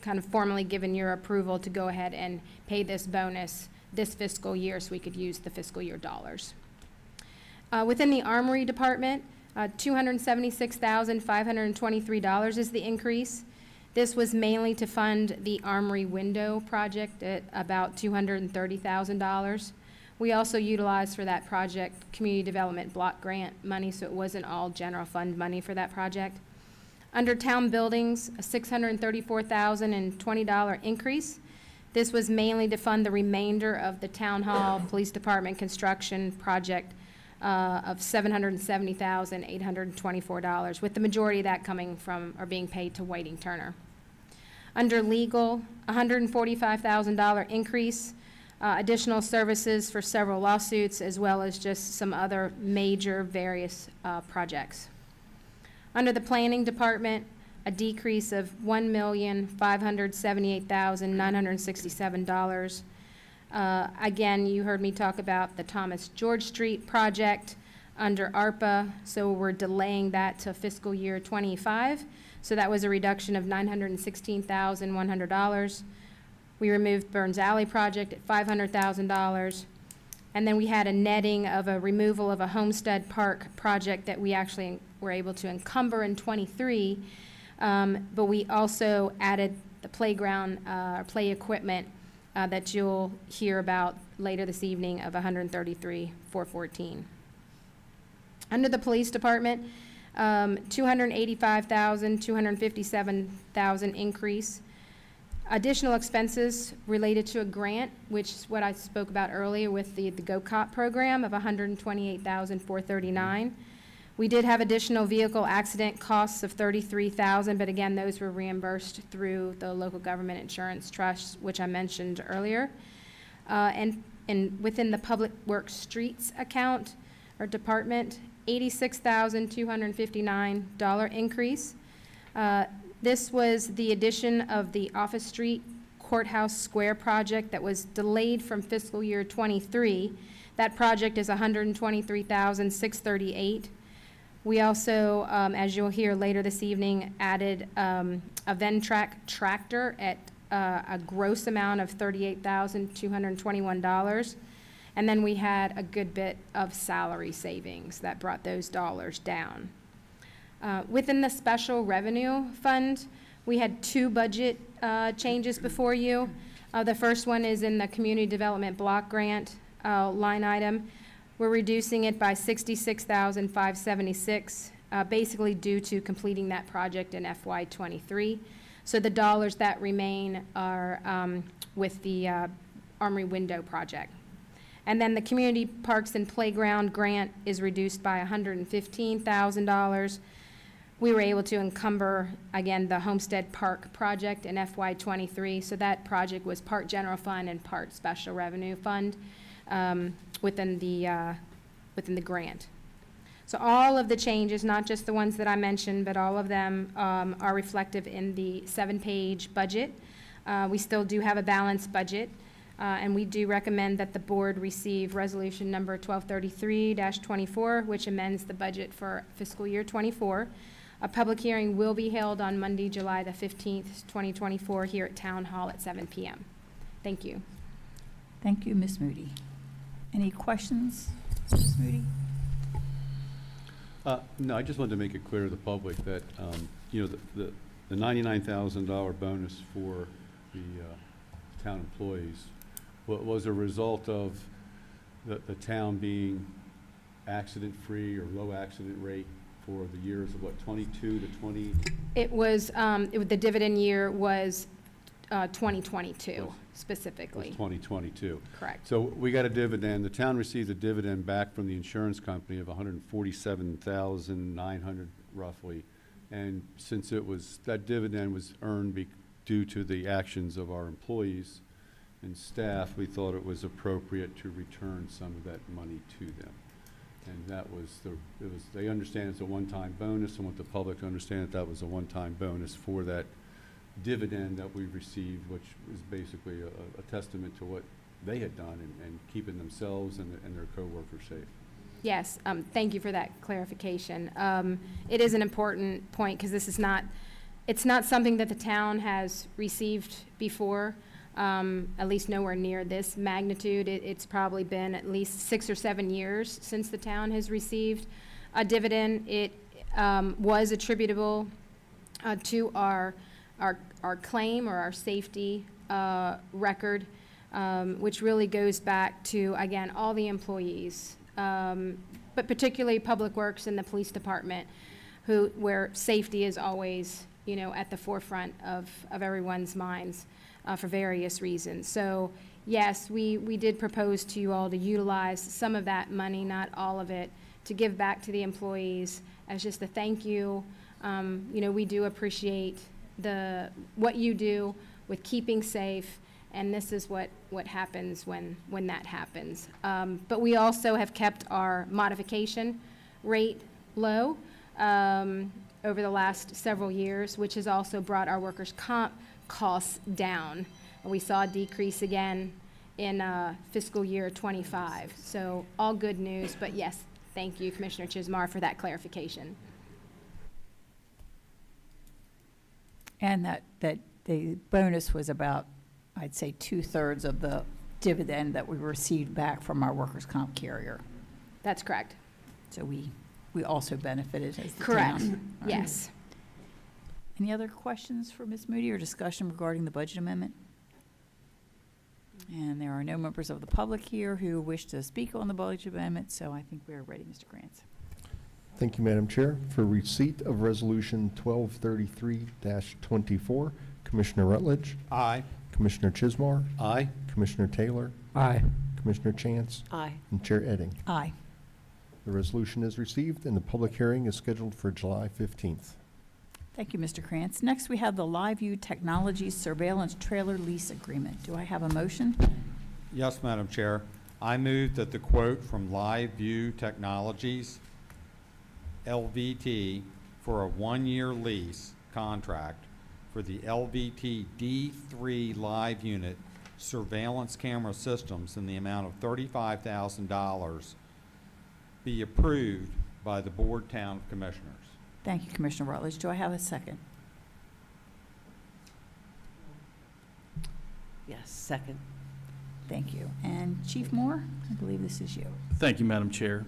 kind of formally given your approval to go ahead and pay this bonus this fiscal year so we could use the fiscal year dollars. Within the Armory Department, $276,523 is the increase. This was mainly to fund the Armory window project at about $230,000. We also utilized for that project community development block grant money, so it wasn't all general fund money for that project. Under town buildings, a $634,020 increase. This was mainly to fund the remainder of the town hall police department construction project of $770,824, with the majority of that coming from or being paid to Whiting Turner. Under legal, $145,000 increase, additional services for several lawsuits, as well as just some other major various projects. Under the planning department, a decrease of $1,578,967. Again, you heard me talk about the Thomas George Street project under ARPA, so we're delaying that to fiscal year '25. So that was a reduction of $916,100. We removed Burns Alley project at $500,000. And then we had a netting of a removal of a Homestead Park project that we actually were able to encumber in '23. But we also added the playground, play equipment that you'll hear about later this evening of $133,414. Under the police department, $285,000, $257,000 increase. Additional expenses related to a grant, which is what I spoke about earlier with the GO-COP program of $128,439. We did have additional vehicle accident costs of $33,000, but again, those were reimbursed through the local government insurance trust, which I mentioned earlier. And within the Public Works Streets account or department, $86,259 increase. This was the addition of the Office Street Courthouse Square project that was delayed from fiscal year '23. That project is $123,638. We also, as you'll hear later this evening, added a Ventrac tractor at a gross amount of $38,221. And then we had a good bit of salary savings that brought those dollars down. Within the special revenue fund, we had two budget changes before you. The first one is in the community development block grant line item. We're reducing it by $66,576, basically due to completing that project in FY23. So the dollars that remain are with the Armory Window project. And then the Community Parks and Playground grant is reduced by $115,000. We were able to encumber, again, the Homestead Park project in FY23, so that project was part general fund and part special revenue fund within the grant. So all of the changes, not just the ones that I mentioned, but all of them are reflective in the 7-page budget. We still do have a balanced budget. And we do recommend that the board receive resolution number 1233-24, which amends the budget for fiscal year '24. A public hearing will be held on Monday, July the 15th, 2024, here at Town Hall at 7 p.m. Thank you. Thank you, Ms. Moody. Any questions, Ms. Moody? No, I just wanted to make it clear to the public that, the $99,000 bonus for the town employees was a result of the town being accident-free or low accident rate for the years of 22 to 20? It was, the dividend year was 2022 Was specifically. 2022. Correct. So we got a dividend, the town received a dividend back from the insurance company of $147,900 roughly. And since that dividend was earned due to the actions of our employees and staff, we thought it was appropriate to return some of that money to them. And that was they understand it's a one-time bonus, and want the public to understand that was a one-time bonus for that dividend that we received, which is basically a testament to what they had done and keeping themselves and their coworkers safe. Yes, thank you for that clarification. It is an important point because it's not something that the town has received before, at least nowhere near this magnitude. It's probably been at least 6 or 7 years since the town has received a dividend. It was attributable to our claim or our safety record, which really goes back to, again, all the employees, but particularly Public Works and the Police Department, where safety is always, at the forefront of everyone's minds for various reasons. So, yes, we did propose to you all to utilize some of that money, not all of it, to give back to the employees as just a thank you. We do appreciate what you do with keeping safe, and this is what happens when that happens. But we also have kept our modification rate low over the last several years, which has also brought our workers' comp costs down. And we saw a decrease again in fiscal year '25. So all good news, but yes, thank you, Commissioner Chismar, for that clarification. And that the bonus was about, I'd say, 2/3 of the dividend that we received back from our workers' comp carrier. That's correct. So we also benefited as the Correct. town. Right. Yes. Any other questions for Ms. Moody or discussion regarding the budget amendment? And there are no members of the public here who wish to speak on the budget amendment, so I think we are ready, Mr. Grants. Thank you, Madam Chair. For receipt of Resolution 1233-24, Commissioner Rutledge, Aye. Commissioner Chismar, Aye. Commissioner Taylor, Aye. Commissioner Chance, Aye. and Chair Edding. Aye. The resolution is received, and the public hearing is scheduled for July 15th. Thank you, Mr. Krantz. Next, we have the LiveView Technologies Surveillance Trailer Lease Agreement. Do I have a motion? Yes, Madam Chair. I move that the quote from Live View Technologies, LVT, for a one-year lease contract for the LVT D3 Live Unit surveillance camera systems in the amount of $35,000 be approved by the Board Town of Commissioners. Thank you, Commissioner Rutledge. Do I have a second? Yes, second. Thank you. And Chief Moore, I believe this is you. Thank you, Madam Chair.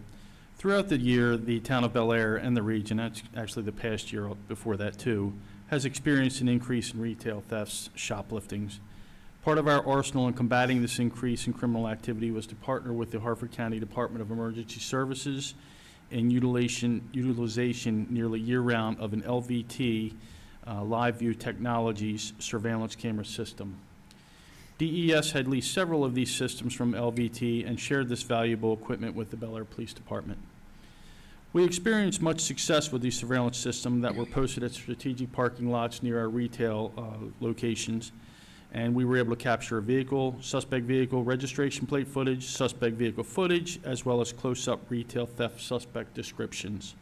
Throughout the year, the town of Bel Air and the region, actually the past year before that too, has experienced an increase in retail thefts, shopliftings. Part of our arsenal in combating this increase in criminal activity was to partner with the Harford County Department of Emergency Services in utilization nearly year-round of an LVT, LiveView Technologies surveillance camera system. DES had leased several of these systems from LVT and shared this valuable equipment with the Bel Air Police Department. We experienced much success with these surveillance systems that were posted at strategic parking lots near our retail locations, and we were able to capture a vehicle, suspect vehicle registration plate footage, suspect vehicle footage, as well as close-up retail theft suspect descriptions.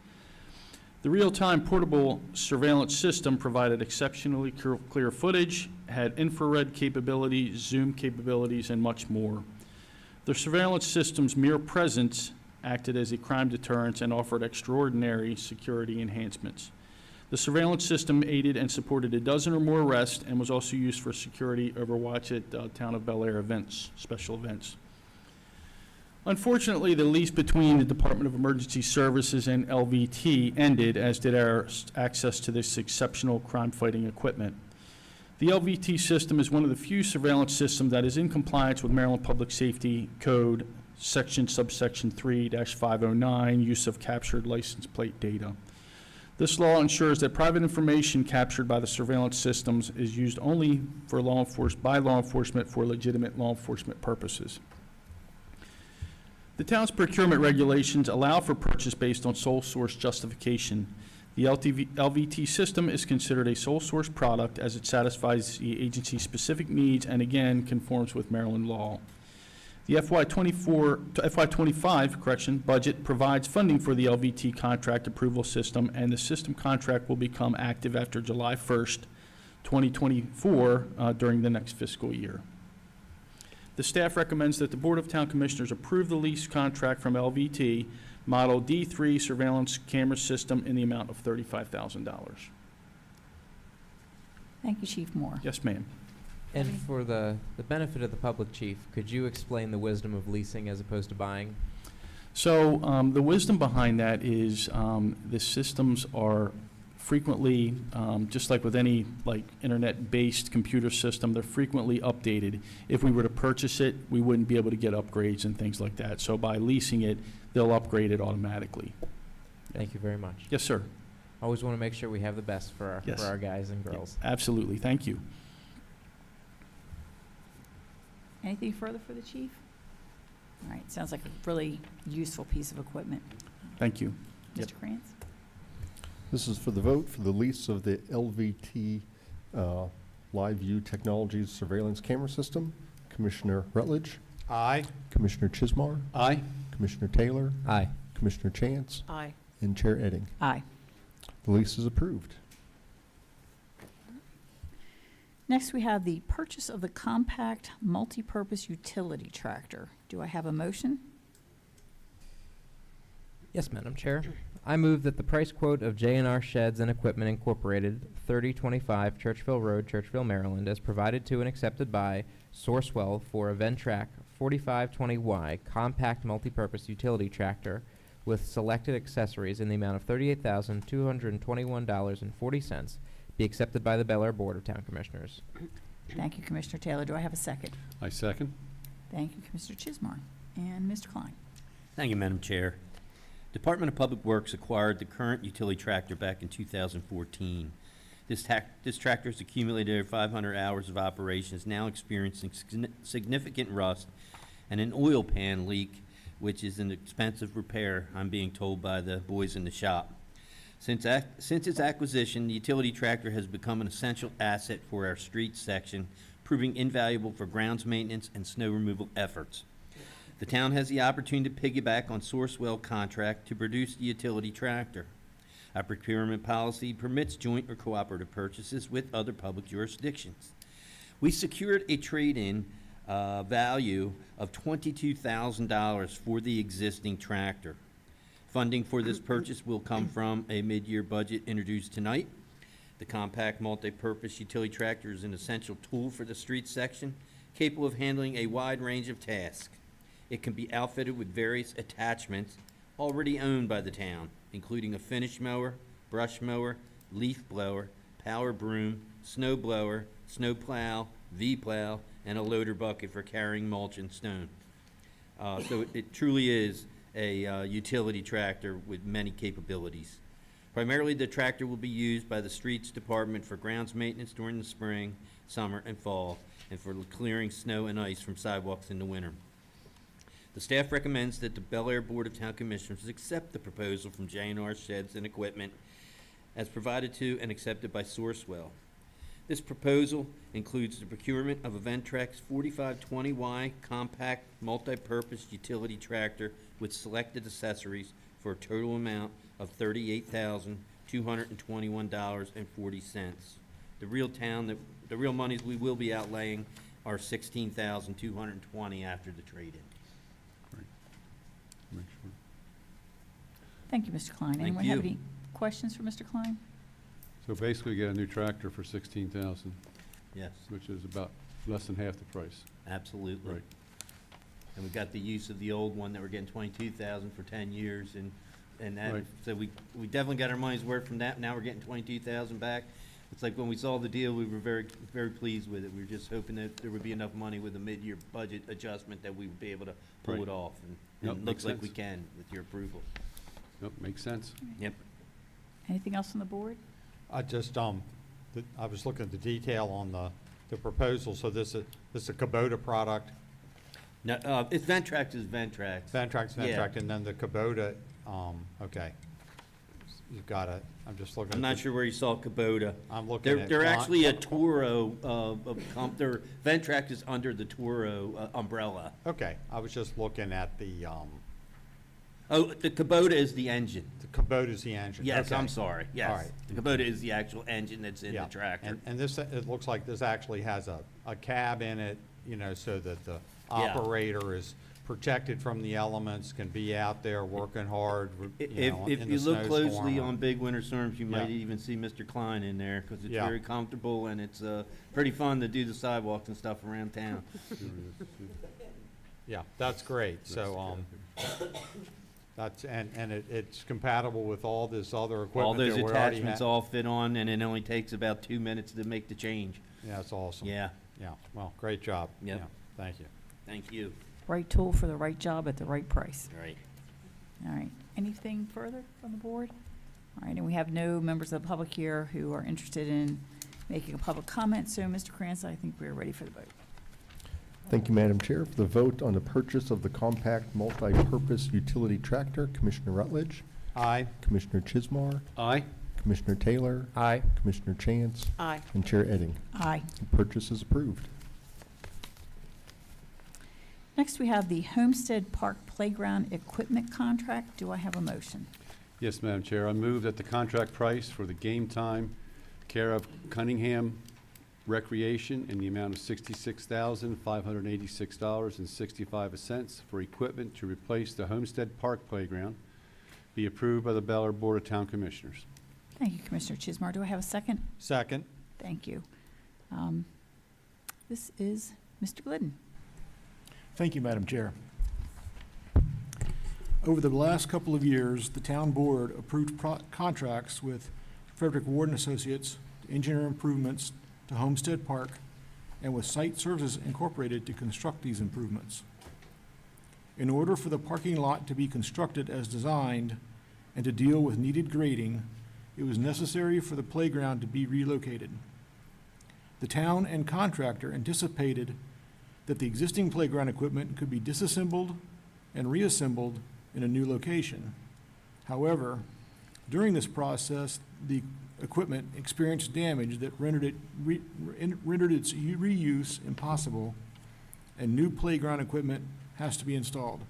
The real-time portable surveillance system provided exceptionally clear footage, had infrared capabilities, zoom capabilities, and much more. The surveillance system's mere presence acted as a crime deterrent and offered extraordinary security enhancements. The surveillance system aided and supported a dozen or more arrests and was also used for security overwatch at Town of Bel Air events, special events. Unfortunately, the lease between the Department of Emergency Services and LVT ended, as did our access to this exceptional crime-fighting equipment. The LVT system is one of the few surveillance systems that is in compliance with Maryland Public Safety Code, subsection 3-509, use of captured license plate data. This law ensures that private information captured by the surveillance systems is used only for by law enforcement for legitimate law enforcement purposes. The town's procurement regulations allow for purchase based on sole source justification. The LVT system is considered a sole source product as it satisfies the agency's specific needs and again conforms with Maryland law. The FY25 budget provides funding for the LVT contract approval system, and the system contract will become active after July 1st, 2024, during the next fiscal year. The staff recommends that the Board of Town Commissioners approve the lease contract from LVT, Model D3 surveillance camera system in the amount of $35,000. Thank you, Chief Moore. Yes, ma'am. And for the benefit of the public, Chief, could you explain the wisdom of leasing as opposed to buying? So the wisdom behind that is the systems are frequently, just like with any internet-based computer system, they're frequently updated. If we were to purchase it, we wouldn't be able to get upgrades and things like that. So by leasing it, they'll upgrade it automatically. Thank you very much. Yes, sir. Always want to make sure we have the best for Yes. our guys and girls. Absolutely. Thank you. Anything further for the chief? All right, sounds like a really useful piece of equipment. Thank you. Yep. Mr. Krantz? This is for the vote for the lease of the LVT LiveView Technologies surveillance camera system. Commissioner Rutledge, Aye. Commissioner Chismar, Aye. Commissioner Taylor, Aye. Commissioner Chance, Aye. and Chair Edding. Aye. The lease is approved. Next, we have the purchase of the compact multi-purpose utility tractor. Do I have a motion? Yes, Madam Chair. I move that the price quote of J&R Sheds and Equipment Incorporated, 3025 Churchville Road, Churchville, Maryland, as provided to and accepted by Sourcewell for a Ventrac 4520Y compact multi-purpose utility tractor with selected accessories in the amount of $38,221.40 be accepted by the Bel Air Board of Town Commissioners. Thank you, Commissioner Taylor. Do I have a second? I second. Thank you, Commissioner Chismar. And Mr. Klein? Thank you, Madam Chair. Department of Public Works acquired the current utility tractor back in 2014. This tractor has accumulated over 500 hours of operation, is now experiencing significant rust and an oil pan leak, which is an expensive repair, I'm being told by the boys in the shop. Since its acquisition, the utility tractor has become an essential asset for our streets section, proving invaluable for grounds maintenance and snow removal efforts. The town has the opportunity to piggyback on Sourcewell contract to produce the utility tractor. Our procurement policy permits joint or cooperative purchases with other public jurisdictions. We secured a trade-in value of $22,000 for the existing tractor. Funding for this purchase will come from a mid-year budget introduced tonight. The compact multi-purpose utility tractor is an essential tool for the street section, capable of handling a wide range of tasks. It can be outfitted with various attachments already owned by the town, including a finish mower, brush mower, leaf blower, power broom, snow blower, snow plow, V-plow, and a loader bucket for carrying mulch and stone. So it truly is a utility tractor with many capabilities. Primarily, the tractor will be used by the Streets Department for grounds maintenance during the spring, summer, and fall, and for clearing snow and ice from sidewalks in the winter. The staff recommends that the Bel Air Board of Town Commissioners accept the proposal from J&R Sheds and Equipment as provided to and accepted by Sourcewell. This proposal includes the procurement of a Ventrex 4520Y compact multi-purpose utility tractor with selected accessories for a total amount of $38,221.40. The real monies we will be outlaying are $16,220 after the trade-in. Make sure. Thank you, Mr. Klein. Thank Anyone have you. any questions for Mr. Klein? So basically, get a new tractor for 16,000, Yes, which is about less than half the price. absolutely. Right. And we got the use of the old one that we're getting 22,000 for 10 years, and that, Right. so we definitely got our money's worth from that. Now we're getting 22,000 back. It's like when we saw the deal, we were very, very pleased with it. We were just hoping that there would be enough money with a mid-year budget adjustment that we would be able to pull Right. it off. And Yep, it looks makes like we sense. can with your approval. Yep, makes sense. Yep. Anything else on the board? I just, I was looking at the detail on the proposal, so this is a Kubota product, No, it's Ventrax is Ventrax. Ventrax, Yeah. and then the Kubota, okay. You've got it, I'm just looking. I'm at not the- sure where you saw Kubota. I'm looking They're, at. they're Lon- actually a Toro, their Ventrax is under the Toro umbrella. Okay, I was just looking at the Oh, the Kubota is the engine. Kubota's the engine. Yes, Okay. I'm sorry, yes. All right. The Kubota is the actual engine that's in the Yeah, tractor. And this, it looks like this actually has a cab in it, you know, so that the Yeah. operator is protected from the elements, can be out there working hard, you If, know, if in the you look closely snowstorm. on big winter storms, you might Yeah. even see Mr. Klein in there, because it's Yeah. very comfortable and it's, pretty fun to do the sidewalks and stuff around town. Yeah, that's great, so, that's, and it's compatible with all this other All equipment those that we already attachments have. all fit on, and it only takes about 2 minutes to make the change. Yeah, that's awesome. Yeah, Yeah, well, great job. Yep. Yeah, thank you. thank you. Right tool for the right job at the right price. All right. All right. Anything further from the board? All right, and we have no members of the public here who are interested in making a public comment, so Mr. Krantz, I think we're ready for the vote. Thank you, Madam Chair. For the vote on the purchase of the compact multi-purpose utility tractor, Commissioner Rutledge, Aye. Commissioner Chismar, Aye. Commissioner Taylor, Aye. Commissioner Chance, Aye. and Chair Edding. Aye. The purchase is approved. Next, we have the Homestead Park Playground Equipment Contract. Do I have a motion? Yes, Madam Chair, I move that the contract price for the game time care of Cunningham Recreation in the amount of $66,586.65 for equipment to replace the Homestead Park Playground be approved by the Bel Air Board of Town Commissioners. Thank you, Commissioner Chismar. Do I have a second? Second. Thank you. This is Mr. Glidden. Thank you, Madam Chair. Over the last couple of years, the town board approved contracts with Frederick Ward and Associates to engineer improvements to Homestead Park and with Site Services Incorporated to construct these improvements. In order for the parking lot to be constructed as designed and to deal with needed grading, it was necessary for the playground to be relocated. The town and contractor anticipated that the existing playground equipment could be disassembled and reassembled in a new location. However, during this process, the equipment experienced damage that rendered its reuse impossible, and new playground equipment has to be installed.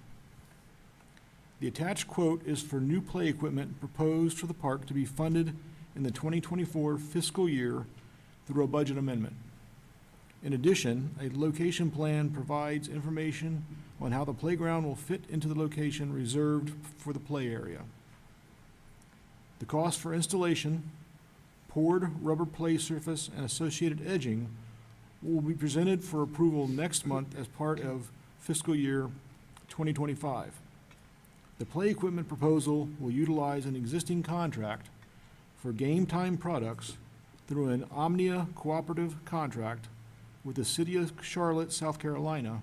The attached quote is for new play equipment proposed for the park to be funded in the 2024 fiscal year through a budget amendment. In addition, a location plan provides information on how the playground will fit into the location reserved for the play area. The cost for installation, poured rubber play surface, and associated edging will be presented for approval next month as part of fiscal year 2025. The play equipment proposal will utilize an existing contract for Game Time products through an Omnia cooperative contract with the City of Charlotte, South Carolina,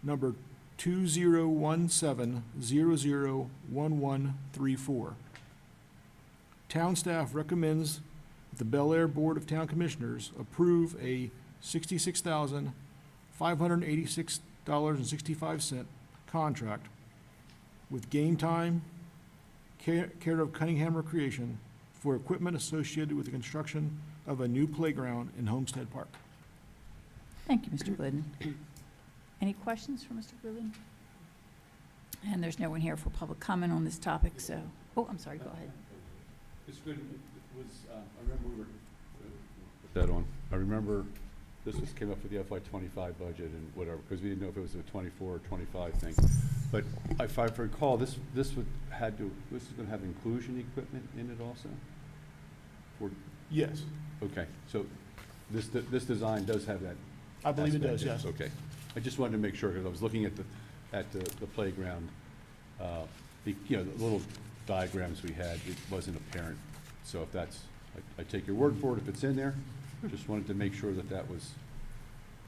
number 2017001134. Town staff recommends that the Bel Air Board of Town Commissioners approve a $66,586.65 contract with Game Time, care of Cunningham Recreation, for equipment associated with the construction of a new playground in Homestead Park. Thank you, Mr. Glidden. Any questions for Mr. Glidden? And there's no one here for public comment on this topic, so, oh, I'm sorry, go ahead. It's good, I remember we were, put that on. I remember this came up for the FY '25 budget and whatever, because we didn't know if it was a '24 or '25 thing. But if I recall, this was going to have inclusion equipment in it also? Yes, Okay, so this design does have that? I believe it aspect does, in yes. Okay. I just wanted to make sure, because I was looking at the playground, the little diagrams we had, it wasn't apparent. So if that's, I take your word for it if it's in there. Just wanted to make sure that that was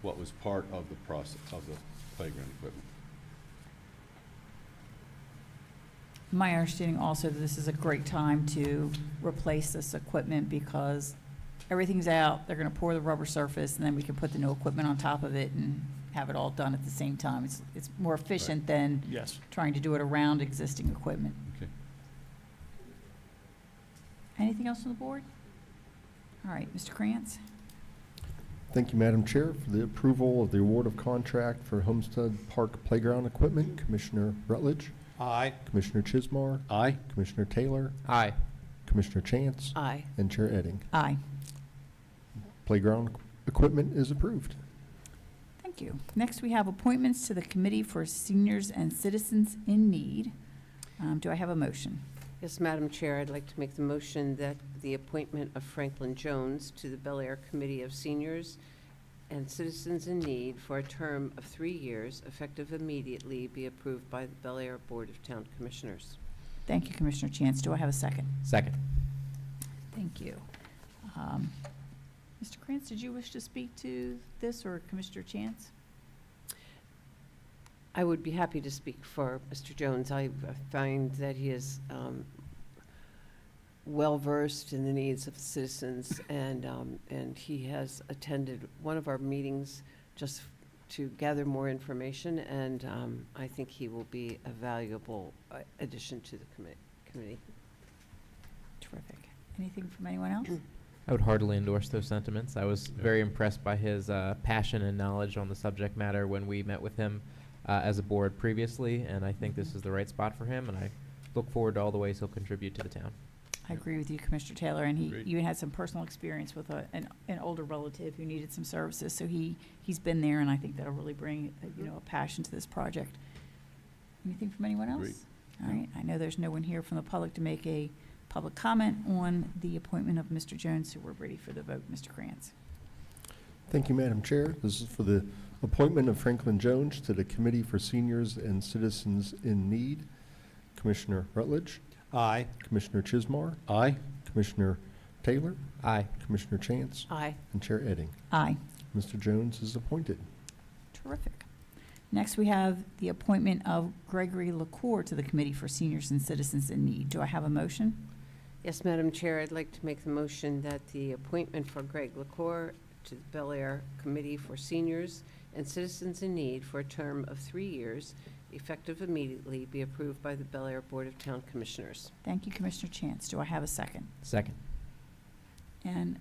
what was part of the process of the playground equipment. My understanding also that this is a great time to replace this equipment because everything's out, they're gonna pour the rubber surface, and then we can put the new equipment on top of it and have it all done at the same time. It's more efficient than Yes. trying to do it around existing equipment. Okay. Anything else on the board? All right, Mr. Krantz? Thank you, Madam Chair, for the approval of the award of contract for Homestead Park Playground Equipment. Commissioner Rutledge, Aye. Commissioner Chismar, Aye. Commissioner Taylor, Aye. Commissioner Chance, Aye. and Chair Edding. Aye. Playground equipment is approved. Thank you. Next, we have appointments to the Committee for Seniors and Citizens in Need. Do I have a motion? Yes, Madam Chair, I'd like to make the motion that the appointment of Franklin Jones to the Bel Air Committee of Seniors and Citizens in Need for a term of 3 years, effective immediately, be approved by the Bel Air Board of Town Commissioners. Thank you, Commissioner Chance. Do I have a second? Second. Thank you. Mr. Krantz, did you wish to speak to this, or Commissioner Chance? I would be happy to speak for Mr. Jones. I find that he is well-versed in the needs of the citizens, and he has attended one of our meetings just to gather more information, and I think he will be a valuable addition to the committee. Terrific. Anything from anyone else? I would heartily endorse those sentiments. I was very impressed by his passion and knowledge on the subject matter when we met with him as a board previously, and I think this is the right spot for him, and I look forward to all the ways he'll contribute to the town. I agree with you, Commissioner Taylor, and he Great. even had some personal experience with an older relative who needed some services, so he's been there, and I think that'll really bring, a passion to this project. Anything from anyone else? Great. All right, I know there's no one here from the public to make a public comment on the appointment of Mr. Jones, so we're ready for the vote. Mr. Krantz? Thank you, Madam Chair. This is for the appointment of Franklin Jones to the Committee for Seniors and Citizens in Need. Commissioner Rutledge, Aye. Commissioner Chismar, Aye. Commissioner Taylor, Aye. Commissioner Chance, Aye. and Chair Edding. Aye. Mr. Jones is appointed. Terrific. Next, we have the appointment of Gregory LaCour to the Committee for Seniors and Citizens in Need. Do I have a motion? Yes, Madam Chair, I'd like to make the motion that the appointment for Greg LaCour to the Bel Air Committee for Seniors and Citizens in Need for a term of 3 years, effective immediately, be approved by the Bel Air Board of Town Commissioners. Thank you, Commissioner Chance. Do I have a second? Second. And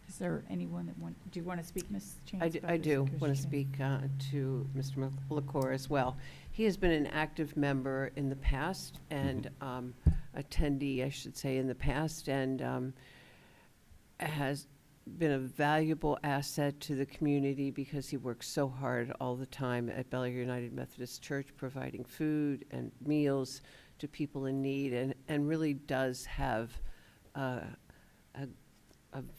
is there anyone that do you want to speak, Ms. Chance? I about this, do want Commissioner to Chance? speak to Mr. LaCour as well. He has been an active member in the past and attendee, I should say, in the past, and has been a valuable asset to the community because he works so hard all the time at Bel Air United Methodist Church, providing food and meals to people in need, and really does have a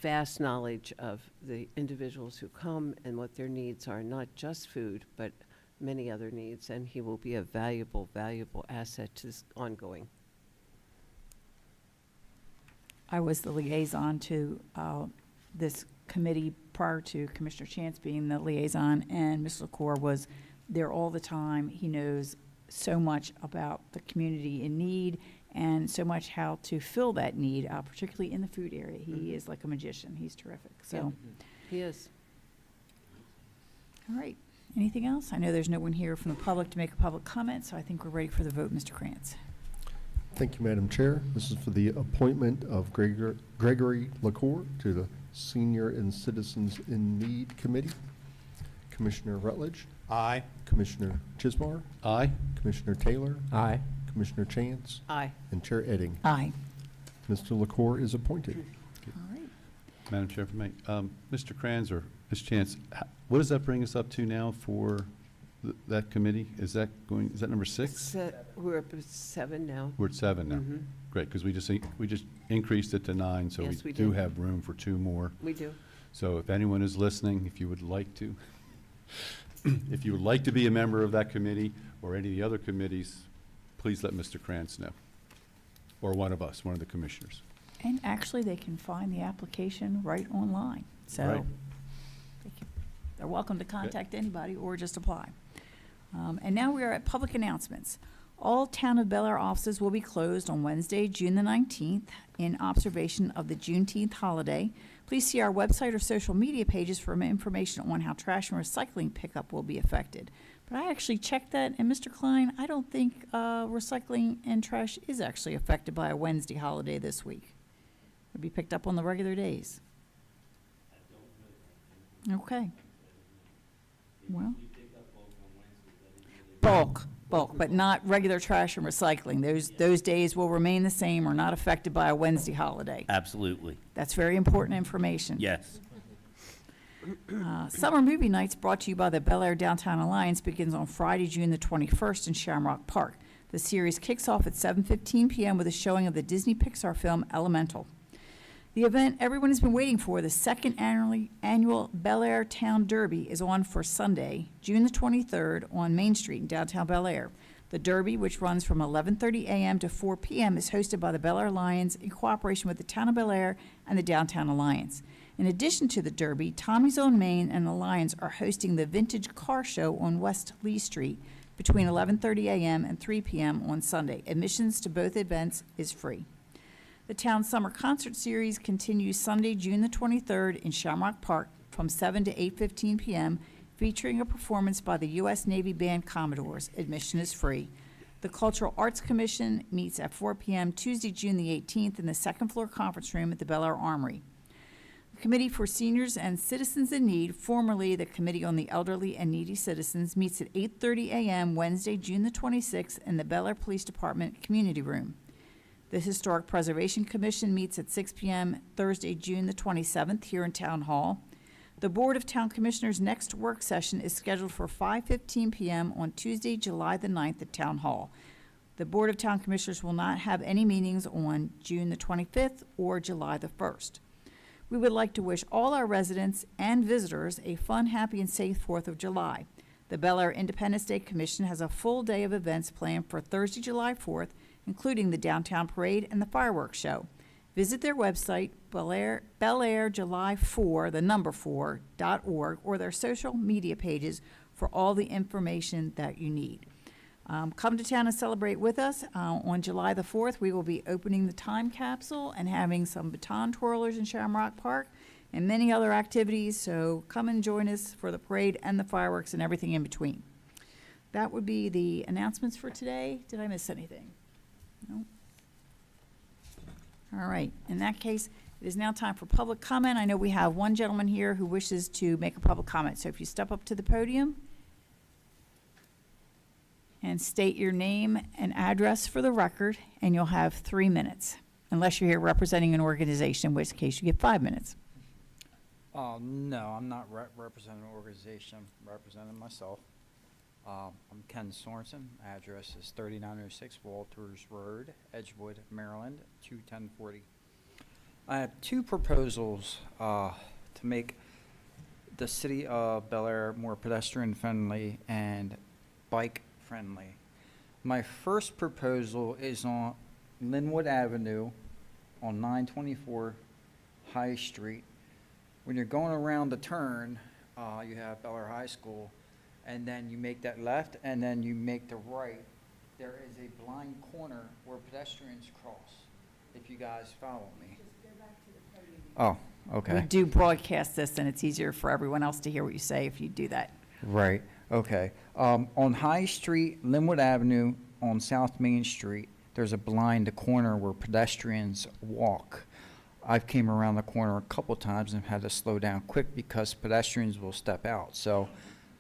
vast knowledge of the individuals who come and what their needs are, not just food, but many other needs, and he will be a valuable, valuable asset to this ongoing. I was the liaison to this committee prior to Commissioner Chance being the liaison, and Mr. LaCour was there all the time. He knows so much about the community in need and so much how to fill that need, particularly in the food area. He is like a magician. He's terrific. So, He is. all right. Anything else? I know there's no one here from the public to make a public comment, so I think we're ready for the vote. Mr. Krantz. Thank you, Madam Chair. This is for the appointment of Gregory LaCour to the Senior and Citizens in Need Committee. Commissioner Rutledge, Aye. Commissioner Chismar, Aye? Commissioner Taylor, Aye. Commissioner Chance, Aye. and Chair Edding. Aye. Mr. LaCour is appointed. All right. Madam Chair, if I may, Mr. Kranz or Ms. Chance, what does that bring us up to now for that committee? Is that number 6? We're up at 7 now. We're at 7 now. Mhm. Great, because we just increased it to 9, so Yes, we we do did. have room for 2 more. We do. So if anyone is listening, if you would like to, if you would like to be a member of that committee or any of the other committees, please let Mr. Krantz know, or one of us, one of the commissioners. And actually, they can find the application right online. So Right. they're welcome to contact anybody or just apply. And now we are at public announcements. All Town of Bel Air offices will be closed on Wednesday, June the 19th, in observation of the Juneteenth holiday. Please see our website or social media pages for information on how trash and recycling pickup will be affected. But I actually checked that, and Mr. Klein, I don't think recycling and trash is actually affected by a Wednesday holiday this week. It'll be picked up on the regular days. Okay. Well. Bulk, but not regular trash and recycling. Those days will remain the same or not affected by a Wednesday holiday. Absolutely. That's very important information. Yes. Summer Movie Nights, brought to you by the Bel Air Downtown Alliance, begins on Friday, June the 21st in Shamrock Park. The series kicks off at 7:15 p.m. with a showing of the Disney Pixar film Elemental. The event everyone has been waiting for, the second annual Bel Air Town Derby, is on for Sunday, June the 23rd on Main Street in downtown Bel Air. The Derby, which runs from 11:30 a.m. to 4 p.m., is hosted by the Bel Air Lions in cooperation with the Town of Bel Air and the Downtown Alliance. In addition to the Derby, Tommy's Own Main and the Lions are hosting the Vintage Car Show on West Lee Street between 11:30 a.m. and 3 p.m. on Sunday. Admissions to both events is free. The town summer concert series continues Sunday, June the 23rd in Shamrock Park from 7 to 8:15 p.m., featuring a performance by the U.S. Navy Band Commodores. Admission is free. The Cultural Arts Commission meets at 4 p.m. Tuesday, June the 18th in the second floor conference room at the Bel Air Armory. The Committee for Seniors and Citizens in Need, formerly the Committee on the Elderly and Needy Citizens, meets at 8:30 a.m. Wednesday, June the 26th in the Bel Air Police Department Community Room. The Historic Preservation Commission meets at 6 p.m. Thursday, June the 27th here in Town Hall. The Board of Town Commissioners' next work session is scheduled for 5:15 p.m. on Tuesday, July the 9th at Town Hall. The Board of Town Commissioners will not have any meetings on June the 25th or July the 1st. We would like to wish all our residents and visitors a fun, happy, and safe 4th of July. The Bel Air Independence Day Commission has a full day of events planned for Thursday, July 4th, including the Downtown Parade and the fireworks show. Visit their website, belairjuly4.org, or their social media pages for all the information that you need. Come to town and celebrate with us. On July the 4th, we will be opening the time capsule and having some baton twirlers in Shamrock Park and many other activities, so come and join us for the parade and the fireworks and everything in between. That would be the announcements for today. Did I miss anything? No? All right, in that case, it is now time for public comment. I know we have one gentleman here who wishes to make a public comment, so if you step up to the podium and state your name and address for the record, and you'll have 3 minutes, unless you're here representing an organization, in which case you get 5 minutes. No, I'm not representing an organization, I'm representing myself. I'm Ken Sorensen. Address is 3906 Walters Road, Edgewood, Maryland, 21040. I have two proposals to make the city of Bel Air more pedestrian friendly and bike friendly. My first proposal is on Linwood Avenue on 924 High Street. When you're going around the turn, you have Bel Air High School, and then you make that left, and then you make the right. There is a blind corner where pedestrians cross, if you guys follow me. Oh, We okay. do broadcast this, and it's easier for everyone else to hear what you say if you do that. Right, okay. On High Street, Linwood Avenue, on South Main Street, there's a blind corner where pedestrians walk. I've came around the corner a couple times and had to slow down quick because pedestrians will step out. So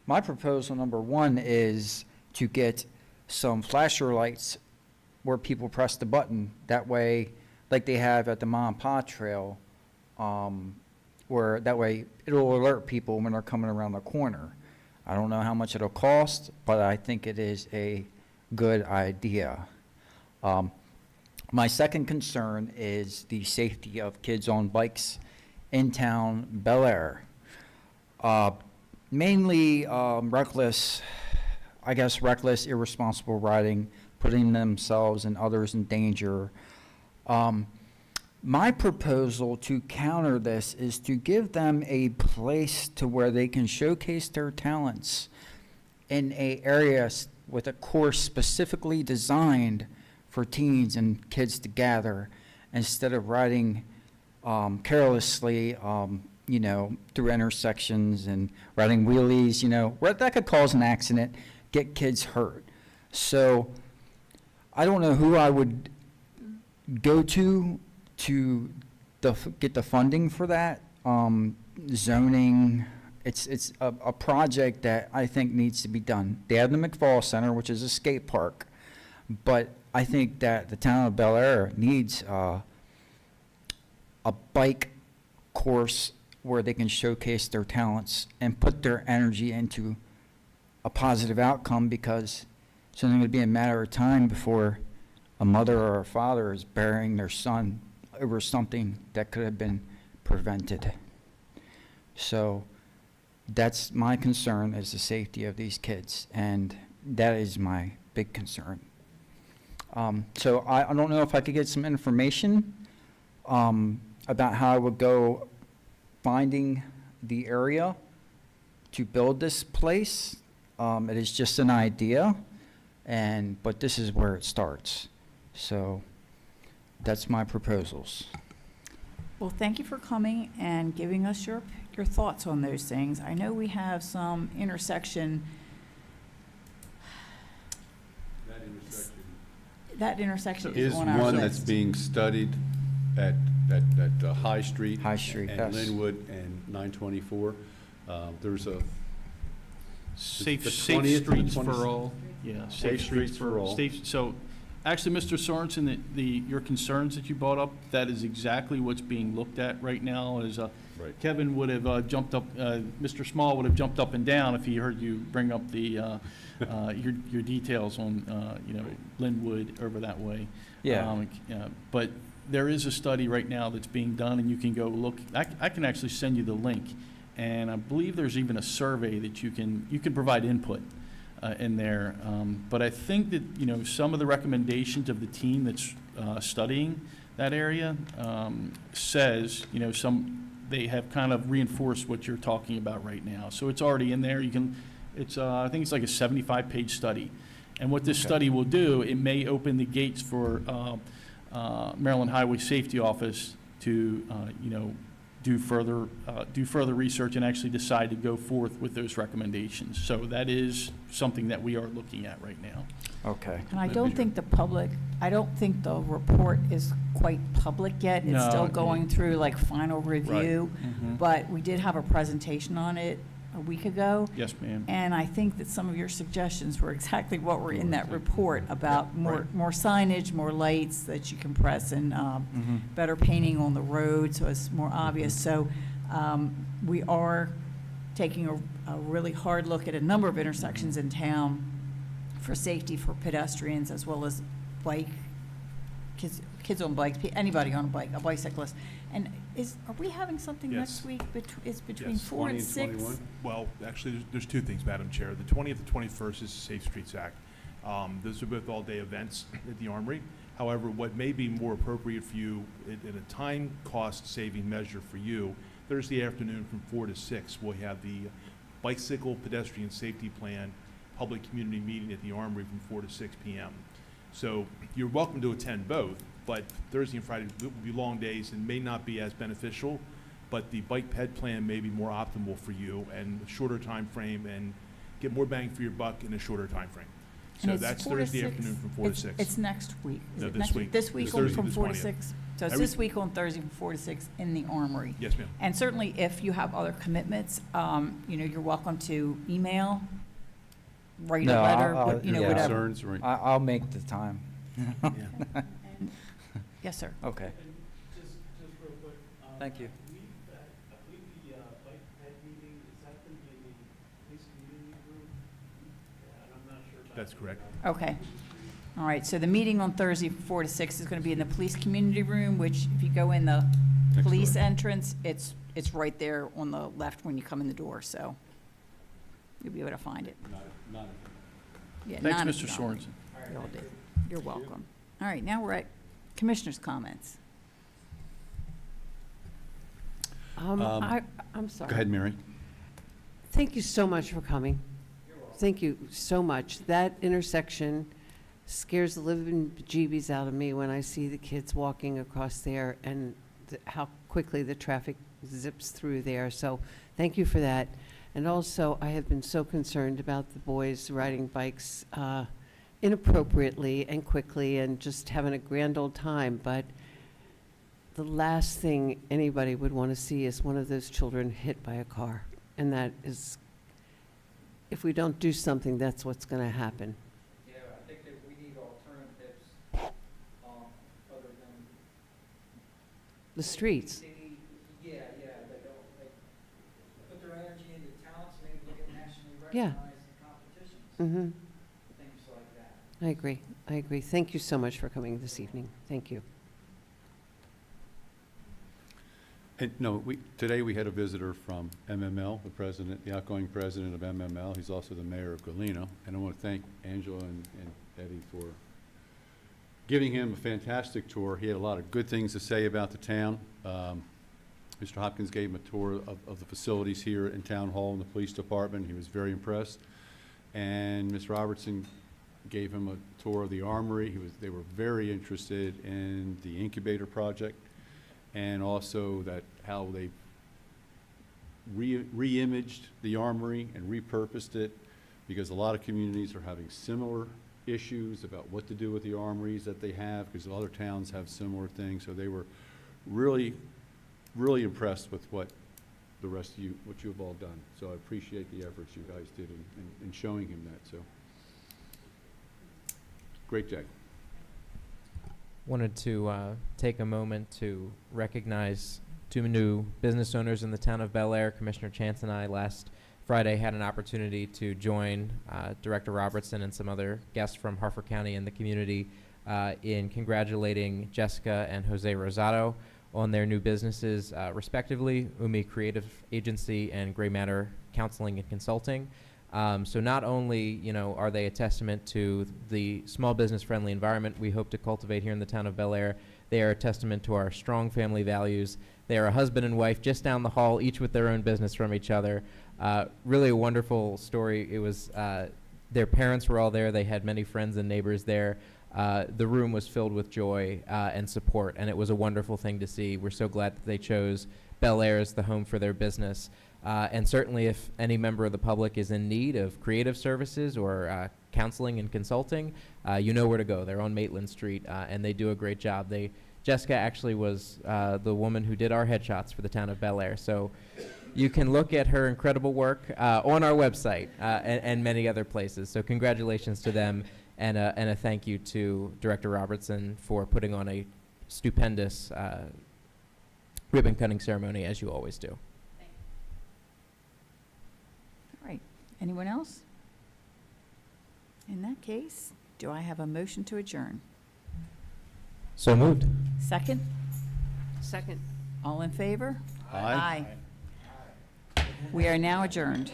my proposal number one is to get some flasher lights where people press the button. That way, like they have at the Ma and Pa Trail, where that way it'll alert people when they're coming around the corner. I don't know how much it'll cost, but I think it is a good idea. My second concern is the safety of kids on bikes in town, Bel Air. Mainly reckless, irresponsible riding, putting themselves and others in danger. My proposal to counter this is to give them a place to where they can showcase their talents in a area with a course specifically designed for teens and kids to gather, instead of riding carelessly, through intersections and riding wheelies, where that could cause an accident, get kids hurt. So I don't know who I would go to get the funding for that. Zoning, it's a project that I think needs to be done. They have the McFall Center, which is a skate park, but I think that the town of Bel Air needs a bike course where they can showcase their talents and put their energy into a positive outcome, because it's only going to be a matter of time before a mother or a father is burying their son over something that could have been prevented. So that's my concern, is the safety of these kids, and that is my big concern. So I don't know if I could get some information about how I would go finding the area to build this place. It is just an idea, but this is where it starts. So that's my proposals. Well, thank you for coming and giving us your thoughts on those things. I know we have some intersection. That intersection is Is on our one that's list. being studied at High Street. High Street, And yes. Linwood and 924. There's a, Safe the safe 20th, streets the for 20th. all. Yeah, Safe streets for all. So, actually, Mr. Sorensen, your concerns that you brought up, that is exactly what's being looked at right now. Is Right. Kevin would have jumped up, Mr. Small would have jumped up and down if he heard you bring up the your details on Linwood over that way. Yeah. But there is a study right now that's being done, and you can go look. I can actually send you the link, and I believe there's even a survey that you can provide input in there. But I think that some of the recommendations of the team that's studying that area says they have kind of reinforced what you're talking about right now. So it's already in there. I think it's like a 75-page study. And what this Okay. study will do, it may open the gates for Maryland Highway Safety Office to, do further research and actually decide to go forth with those recommendations. So that is something that we are looking at right now. Okay. And I don't think I don't think the report is quite public yet. It's No, still it- going through like final review. Mhm. But we did have a presentation on it a week ago. Yes, ma'am. And I think that some of your suggestions were exactly what were in that report about more signage, more lights that you can press, and Mhm. better painting on the road so it's more obvious. So we are taking a really hard look at a number of intersections in town for safety for pedestrians as well as kids on bikes, anybody on a bike, a bicyclist. And are we having something Yes. next week? It's between Yes, 4 and 20 6? 21. Well, actually, there's two things, Madam Chair. The 20th and 21st is the Safe Streets Act. Those are both all-day events at the Armory. However, what may be more appropriate for you, in a time cost-saving measure for you, Thursday afternoon from 4 to 6, we'll have the Bicycle Pedestrian Safety Plan Public Community Meeting at the Armory from 4 to 6 p.m. So you're welcome to attend both, but Thursday and Friday will be long days and may not be as beneficial, but the bike ped plan may be more optimal for you and a shorter time frame and get more bang for your buck in a shorter time frame. And So it's that's 4 to Thursday 6? afternoon from 4 to 6. It's next week. Is No, it this next week. This week It's on Thursday from the 4 to 20th. 6? So it's Every- this week on Thursday from 4 to 6 in the Armory. Yes, ma'am. And certainly if you have other commitments, you're welcome to email, write a No, letter, I'll- whatever. yeah. Concerns, right? I'll make the time. Yes, sir. Okay. Just real quick. Thank you. I believe the bike ped meeting, is that going to be in the police community room? And I'm not sure about. That's correct. Okay. All right, so the meeting on Thursday, 4 to 6, is going to be in the police community room, which if you go in the Next police door. entrance, it's right there on the left when you come in the door, so you'll be able to find it. Yeah, Thanks, not- Mr. Sorensen. You all did. You're welcome. All right, now we're at commissioners' comments. I'm sorry. Go ahead, Mary. Thank you so much for coming. Thank you so much. That intersection scares the living bejeebies out of me when I see the kids walking across there and how quickly the traffic zips through there. So thank you for that. And also, I have been so concerned about the boys riding bikes inappropriately and quickly and just having a grand old time. But the last thing anybody would want to see is one of those children hit by a car. And that is, if we don't do something, that's what's going to happen. Yeah, I think that we need alternatives, other than. The streets. They need, they don't, put their energy into talents, maybe look at nationally Yeah. recognized competitions, Mm-hmm. things like that. I agree. I agree. Thank you so much for coming this evening. Thank you. And no, today we had a visitor from MML, the outgoing president of MML. He's also the mayor of Galena. And I want to thank Angela and Eddie for giving him a fantastic tour. He had a lot of good things to say about the town. Mr. Hopkins gave him a tour of the facilities here in Town Hall and the police department. He was very impressed. And Ms. Robertson gave him a tour of the Armory. They were very interested in the incubator project, and also how they re-imaged the Armory and repurposed it, because a lot of communities are having similar issues about what to do with the armories that they have, because other towns have similar things. So they were really, really impressed with what the rest of you, what you have all done. So I appreciate the efforts you guys did in showing him that, so. Great day. Wanted to take a moment to recognize two new business owners in the town of Bel Air. Commissioner Chance and I last Friday had an opportunity to join Director Robertson and some other guests from Harford County and the community in congratulating Jessica and Jose Rosado on their new businesses, respectively, Umi Creative Agency and Gray Matter Counseling and Consulting. So not only, are they a testament to the small business friendly environment we hope to cultivate here in the town of Bel Air, they are a testament to our strong family values. They are a husband and wife just down the hall, each with their own business from each other. Really a wonderful story. It was Their parents were all there. They had many friends and neighbors there. The room was filled with joy and support, and it was a wonderful thing to see. We're so glad that they chose Bel Air as the home for their business. And certainly if any member of the public is in need of creative services or counseling and consulting, you know where to go. They're on Maitland Street, and they do a great job. Jessica actually was the woman who did our headshots for the town of Bel Air. So you can look at her incredible work on our website and many other places. So congratulations to them, and a thank you to Director Robertson for putting on a stupendous ribbon cutting ceremony, as you always do. All right. Anyone else? In that case, do I have a motion to adjourn? So moved. Second? Second. All in favor? Aye. We are now adjourned.